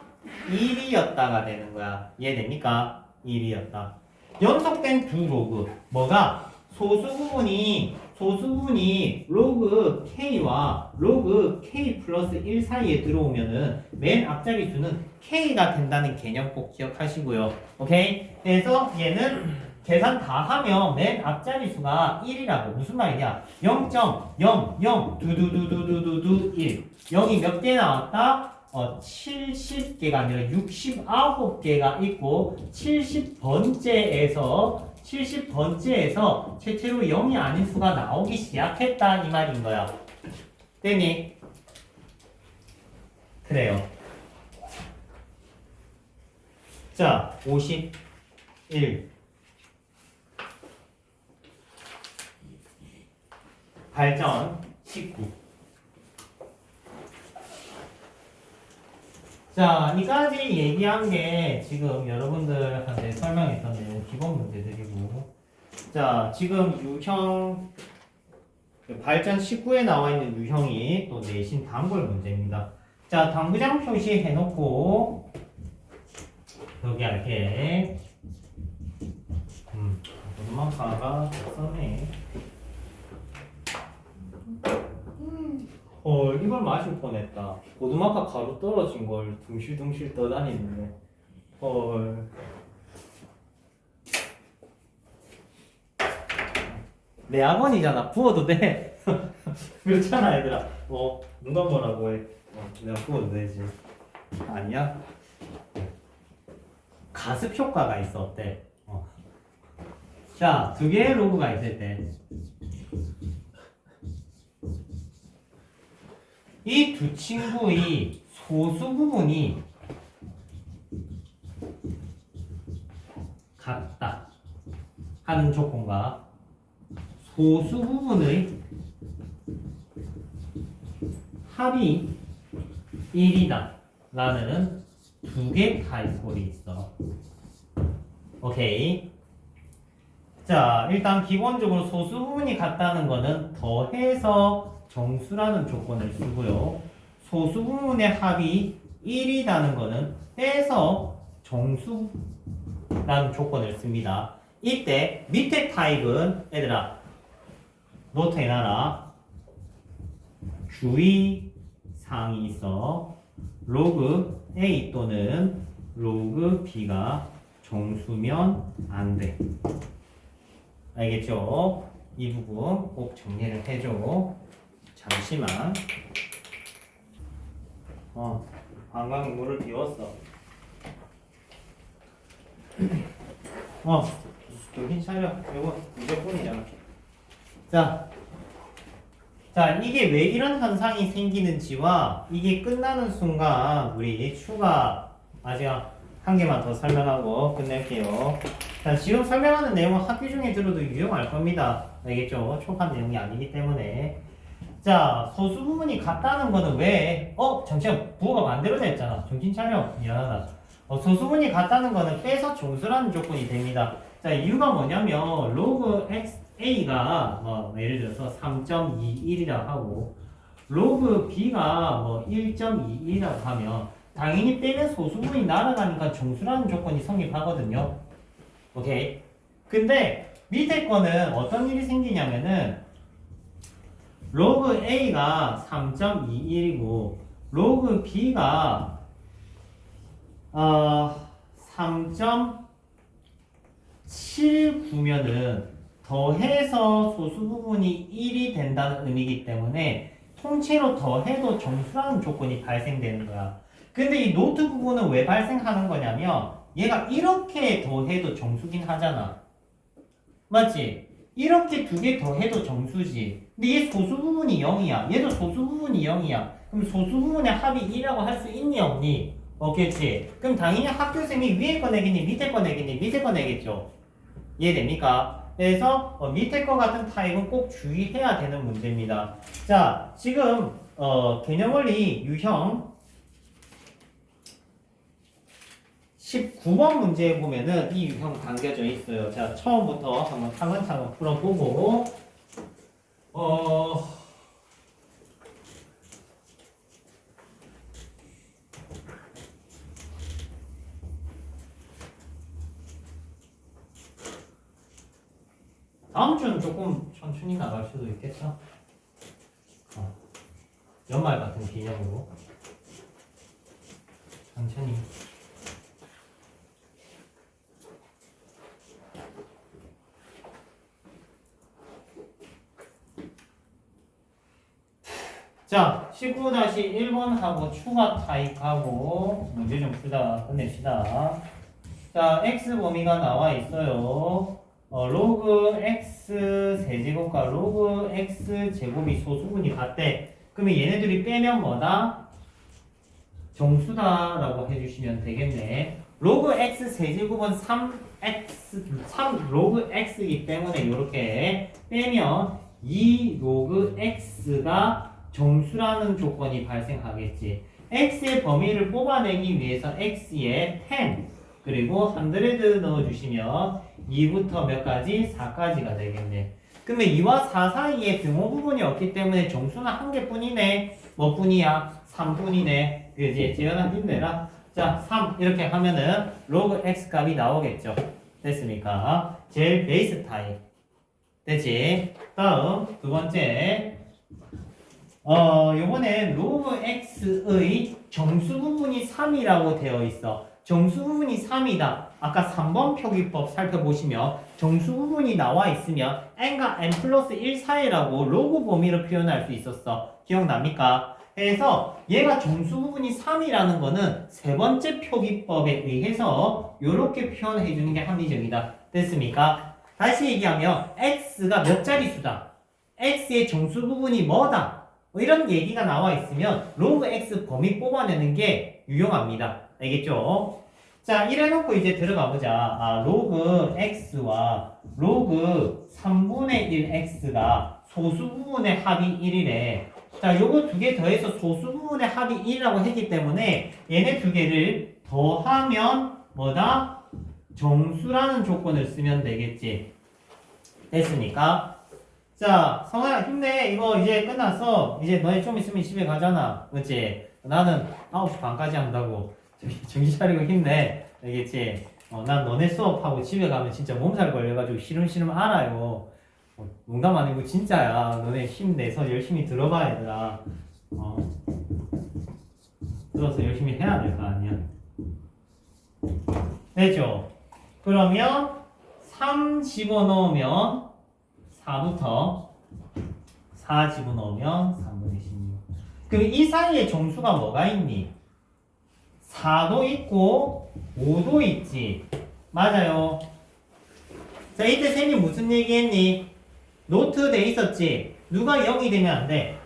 1이었다가 되는 거야. 이해됩니까? 1이었다. 연속된 두 로그. 뭐가? 소수 부분이 로그 k와 로그 k 플러스 1 사이에 들어오면은 맨 앞자리 수는 k가 된다는 개념 꼭 기억하시고요. 오케이? 그래서 얘는 계산 다 하면 맨 앞자리 수가 1이라고. 무슨 말이냐? 0.00 두두두두두두 1. 0이 몇 개 나왔다? 70개가 아니라 69개가 있고 70번째에서 최초로 0이 아닌 수가 나오기 시작했다 이 말인 거야. 됐니? 그래요. 자, 51 발전 19. 자, 이까지 얘기한 게 지금 여러분들한테 설명했던 내용 기본 문제들이고, 자, 지금 유형 발전 19에 나와 있는 유형이 또 내신 단골 문제입니다. 자, 당구장 표시 해놓고 여기 할게. 엄마가 썼네. 이걸 마실 뻔했다. 고두마카 가루 떨어진 걸 둥실둥실 떠다니는데. 내 학원이잖아. 부어도 돼. 그렇잖아, 얘들아. 누가 뭐라고 해. 내가 부어도 되지. 아니야? 가습 효과가 있어. 어때? 자, 두 개의 로그가 있을 때. 이 두 친구의 소수 부분이 같다 하는 조건과 소수 부분의 합이 1이다 라는 두 개 타입꼴이 있어. 오케이. 자, 일단 기본적으로 소수 부분이 같다는 거는 더해서 정수라는 조건을 쓰고요. 소수 부분의 합이 1이라는 거는 빼서 정수라는 조건을 씁니다. 이때 밑에 타입은 얘들아 노트 해놔라. 주의사항이 있어. 로그 A 또는 로그 B가 정수면 안 돼. 알겠죠? 이 부분 꼭 정리를 해줘. 잠시만. 방광 물을 비웠어. 정신 차려. 이거 무조건이잖아. 자, 이게 왜 이런 현상이 생기는지와 이게 끝나는 순간 우리 추가 아직 한 개만 더 설명하고 끝낼게요. 자, 지금 설명하는 내용은 학교 중에 들어도 유용할 겁니다. 알겠죠? 촉한 내용이 아니기 때문에. 자, 소수 부분이 같다는 거는 왜? 잠시만, 부호가 반대로 됐잖아. 정신 차려. 미안하다. 소수 부분이 같다는 거는 빼서 정수라는 조건이 됩니다. 자, 이유가 뭐냐면 로그 A가 예를 들어서 3.21이라고 하고 로그 B가 1.21이라고 하면 당연히 빼면 소수 부분이 날아가니까 정수라는 조건이 성립하거든요. 오케이. 근데 밑에 거는 어떤 일이 생기냐면은 로그 A가 3.21이고 로그 B가 3.79면은 더해서 소수 부분이 1이 된다는 의미이기 때문에 통째로 더해도 정수라는 조건이 발생되는 거야. 근데 이 노트 부분은 왜 발생하는 거냐면 얘가 이렇게 더해도 정수긴 하잖아. 맞지? 이렇게 두 개 더해도 정수지. 근데 얘 소수 부분이 0이야. 얘도 소수 부분이 0이야. 그럼 소수 부분의 합이 2라고 할 수 있니 없니? 없겠지. 그럼 당연히 학교생이 위에 거 내겠니? 밑에 거 내겠니? 밑에 거 내겠죠. 이해됩니까? 그래서 밑에 거 같은 타입은 꼭 주의해야 되는 문제입니다. 자, 지금 개념원리 유형 19번 문제에 보면은 이 유형 담겨져 있어요. 자, 처음부터 한번 차근차근 풀어보고 다음 주는 조금 천천히 나갈 수도 있겠다. 연말 같은 기념으로 천천히. 자, 19-1번하고 추가 타입하고 문제 좀 풀다 끝냅시다. 자, x 범위가 나와 있어요. 로그 x 세제곱과 로그 x 제곱이 소수분이 같대. 그러면 얘네들이 빼면 뭐다? 정수다라고 해주시면 되겠네. 로그 x 세제곱은 3 로그 x이기 때문에 이렇게 빼면 2 로그 x가 정수라는 조건이 발생하겠지. x의 범위를 뽑아내기 위해서 x에 10 그리고 100 넣어주시면 2부터 몇 가지? 4까지가 되겠네. 그러면 2와 4 사이에 등호 부분이 없기 때문에 정수는 한 개뿐이네. 뭐 뿐이야? 3뿐이네. 그지? 재현아 힘내라. 자, 3 이렇게 하면은 로그 x 값이 나오겠죠. 됐습니까? 제일 베이스 타입. 됐지? 다음 두 번째. 요번엔 로그 x의 정수 부분이 3이라고 되어 있어. 정수 부분이 3이다. 아까 3번 표기법 살펴보시면 정수 부분이 나와 있으면 n과 n 플러스 1 사이라고 로그 범위로 표현할 수 있었어. 기억납니까? 그래서 얘가 정수 부분이 3이라는 거는 세 번째 표기법에 의해서 이렇게 표현해 주는 게 합리적이다. 됐습니까? 다시 얘기하면 x가 몇 자릿수다. x의 정수 부분이 뭐다. 뭐 이런 얘기가 나와 있으면 로그 x 범위 뽑아내는 게 유용합니다. 알겠죠? 자, 이래놓고 이제 들어가 보자. 로그 x와 로그 3분의 1 x가 소수 부분의 합이 1이래. 자, 요거 두 개 더해서 소수 부분의 합이 1이라고 했기 때문에 얘네 두 개를 더하면 뭐다? 정수라는 조건을 쓰면 되겠지. 됐습니까? 자, 성아야 힘내. 이거 이제 끝났어. 이제 너네 좀 있으면 집에 가잖아. 그렇지? 나는 9시 반까지 한다고. 정신 차리고 힘내. 알겠지? 난 너네 수업하고 집에 가면 진짜 몸살 걸려가지고 시름시름 알아요. 농담 아니고 진짜야. 너네 힘내서 열심히 들어봐 얘들아. 들어서 열심히 해야 될 거 아니야. 됐죠? 그러면 3 집어넣으면 4부터 4 집어넣으면 3분의 16. 그럼 이 사이에 정수가 뭐가 있니? 4도 있고 5도 있지. 맞아요. 자, 이때 쌤이 무슨 얘기했니? 노트 돼 있었지. 누가 0이 되면 안 돼.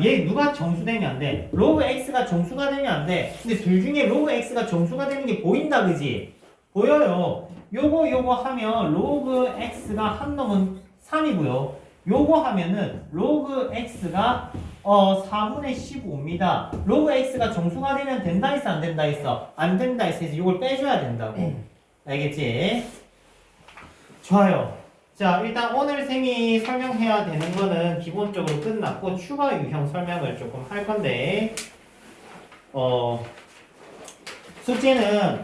얘 누가 정수되면 안 돼. 로그 x가 정수가 되면 안 돼. 근데 둘 중에 로그 x가 정수가 되는 게 보인다, 그지? 보여요. 요거 하면 로그 x가 한 놈은 3이고요. 요거 하면은 로그 x가 4분의 15입니다. 로그 x가 정수가 되면 된다 했어, 안 된다 했어? 안 된다 했어. 이걸 빼줘야 된다고. 알겠지? 좋아요. 자, 일단 오늘 쌤이 설명해야 되는 거는 기본적으로 끝났고 추가 유형 설명을 조금 할 건데 숙제는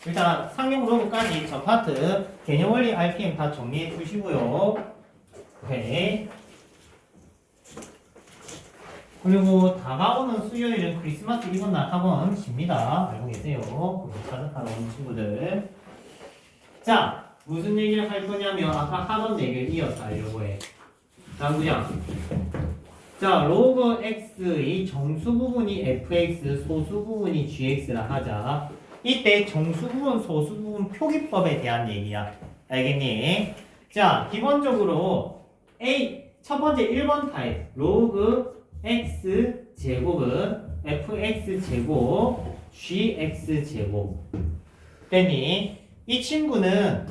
일단 상용 로그까지 전 파트 개념 원리 RPM 다 정리해 주시고요. 오케이. 그리고 다가오는 수요일은 크리스마스 이브 날 학원 쉽니다. 알고 계세요? 자작하러 오는 친구들. 자, 무슨 얘기를 할 거냐면 아까 하던 얘기를 이어서 하려고 해. 자, 그냥 자, 로그 x의 정수 부분이 fx, 소수 부분이 gx라 하자. 이때 정수 부분, 소수 부분 표기법에 대한 얘기야. 알겠니? 자, 기본적으로 첫 번째 1번 타입 로그 x 제곱은 fx 제곱 gx 제곱 됐니? 이 친구는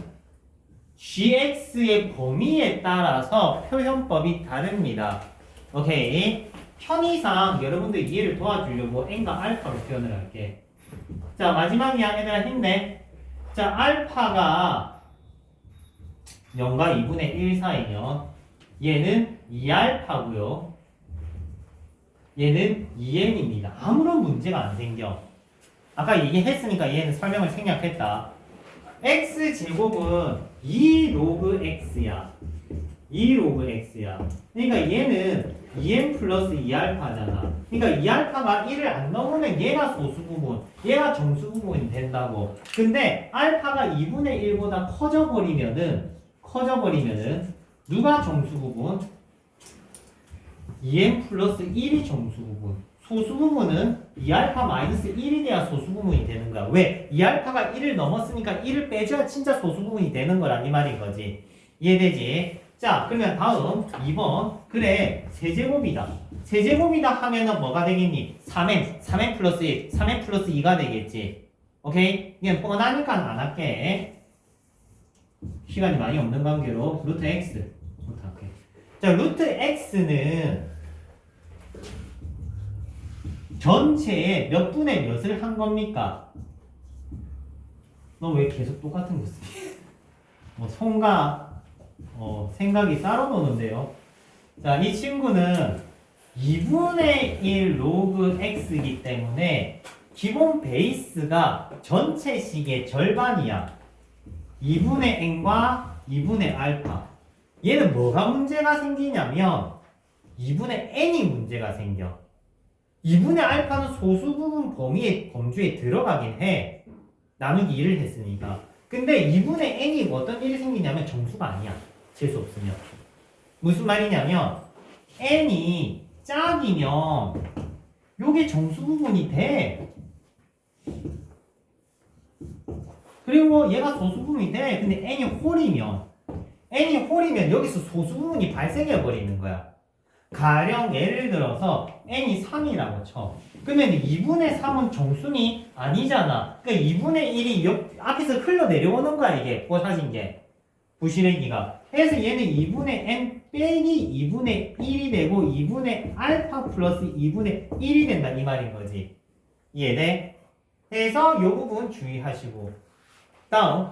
gx의 범위에 따라서 표현법이 다릅니다. 오케이. 편의상 여러분들 이해를 도와주려고 n과 알파로 표현을 할게. 자, 마지막이야. 얘들아 힘내. 자, 알파가 0과 2분의 1 사이면 얘는 2알파고요. 얘는 2n입니다. 아무런 문제가 안 생겨. 아까 얘기했으니까 얘는 설명을 생략했다. x제곱은 2 로그 x야. 2 로그 x야. 그러니까 얘는 2n 플러스 2알파잖아. 그러니까 2알파가 1을 안 넘으면 얘가 소수 부분, 얘가 정수 부분이 된다고. 근데 알파가 2분의 1보다 커져버리면은 누가 정수 부분? 2n 플러스 1이 정수 부분. 소수 부분은 2알파 마이너스 1이 돼야 소수 부분이 되는 거야. 왜? 2알파가 1을 넘었으니까 1을 빼줘야 진짜 소수 부분이 되는 거란 이 말인 거지. 이해되지? 자, 그러면 다음 2번. 그래, 세제곱이다. 세제곱이다 하면은 뭐가 되겠니? 3n 플러스 1, 3n 플러스 2가 되겠지. 오케이? 이게 뻔하니까 안 할게. 시간이 많이 없는 관계로 루트 x 루트 할게. 자, 루트 x는 전체에 몇 분의 몇을 한 겁니까? 너 왜 계속 똑같은 거 쓰니? 뭐 생각이 따로 노는데요. 자, 이 친구는 2분의 1 로그 x이기 때문에 기본 베이스가 전체 식의 절반이야. 2분의 n과 2분의 알파. 얘는 뭐가 문제가 생기냐면 2분의 n이 문제가 생겨. 2분의 알파는 소수 부분 범주에 들어가긴 해. 나누기 2를 했으니까. 근데 2분의 n이 어떤 일이 생기냐면 정수가 아니야. 재수 없으면. 무슨 말이냐면 n이 짝이면 요게 정수 부분이 돼. 그리고 얘가 소수 부분이 돼. 근데 n이 홀이면 여기서 소수 부분이 발생해 버리는 거야. 가령 예를 들어서 n이 3이라고 쳐. 그러면 2분의 3은 정수니? 아니잖아. 그러니까 2분의 1이 앞에서 흘러 내려오는 거야, 이게. 뽀사진 게. 부실행기가. 그래서 얘는 2분의 n 빼기 2분의 1이 되고 2분의 알파 플러스 2분의 1이 된다. 이 말인 거지. 이해돼? 그래서 요 부분 주의하시고. 다음.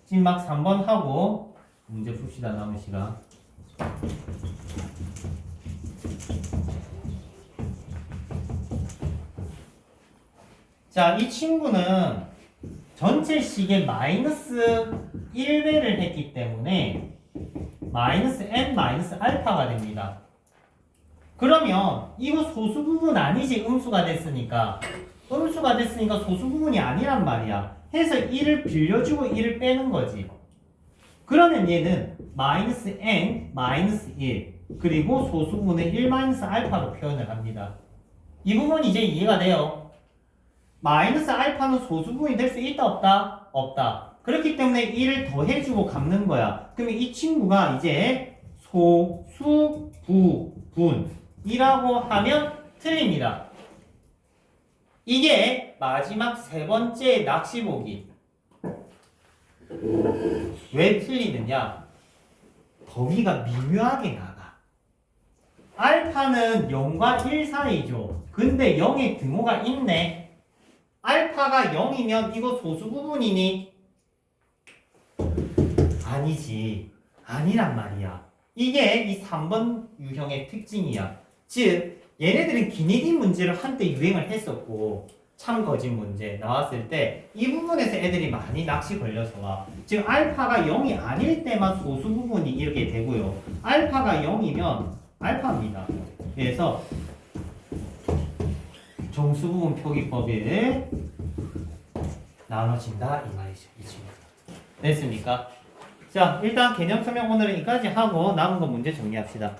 찐막 3번 하고 문제 풉시다. 남은 시간. 자, 이 친구는 전체 식의 마이너스 1배를 했기 때문에 마이너스 n 마이너스 알파가 됩니다. 그러면 이거 소수 부분 아니지? 음수가 됐으니까 소수 부분이 아니란 말이야. 해서 1을 빌려주고 1을 빼는 거지. 그러면 얘는 마이너스 n 마이너스 1 그리고 소수 부분을 1 마이너스 알파로 표현을 합니다. 이 부분 이제 이해가 돼요. 마이너스 알파는 소수 부분이 될 수 있다 없다? 없다. 그렇기 때문에 1을 더해주고 갚는 거야. 그러면 이 친구가 이제 소수 부분이라고 하면 틀립니다. 이게 마지막 세 번째 낚시보기. 왜 틀리느냐? 범위가 미묘하게 나가. 알파는 0과 1 사이죠. 근데 0의 등호가 있네. 알파가 0이면 이거 소수 부분이니? 아니지. 아니란 말이야. 이게 이 3번 유형의 특징이야. 즉 얘네들은 기니디 문제를 한때 유행을 했었고 참거짓 문제 나왔을 때 이 부분에서 애들이 많이 낚시 걸려서 와. 지금 알파가 0이 아닐 때만 소수 부분이 이렇게 되고요. 알파가 0이면 알파입니다. 그래서 정수 부분 표기법에 나눠진다 이 말이죠. 이 친구. 됐습니까? 자, 일단 개념 설명 오늘은 여기까지 하고 남은 거 문제 정리합시다.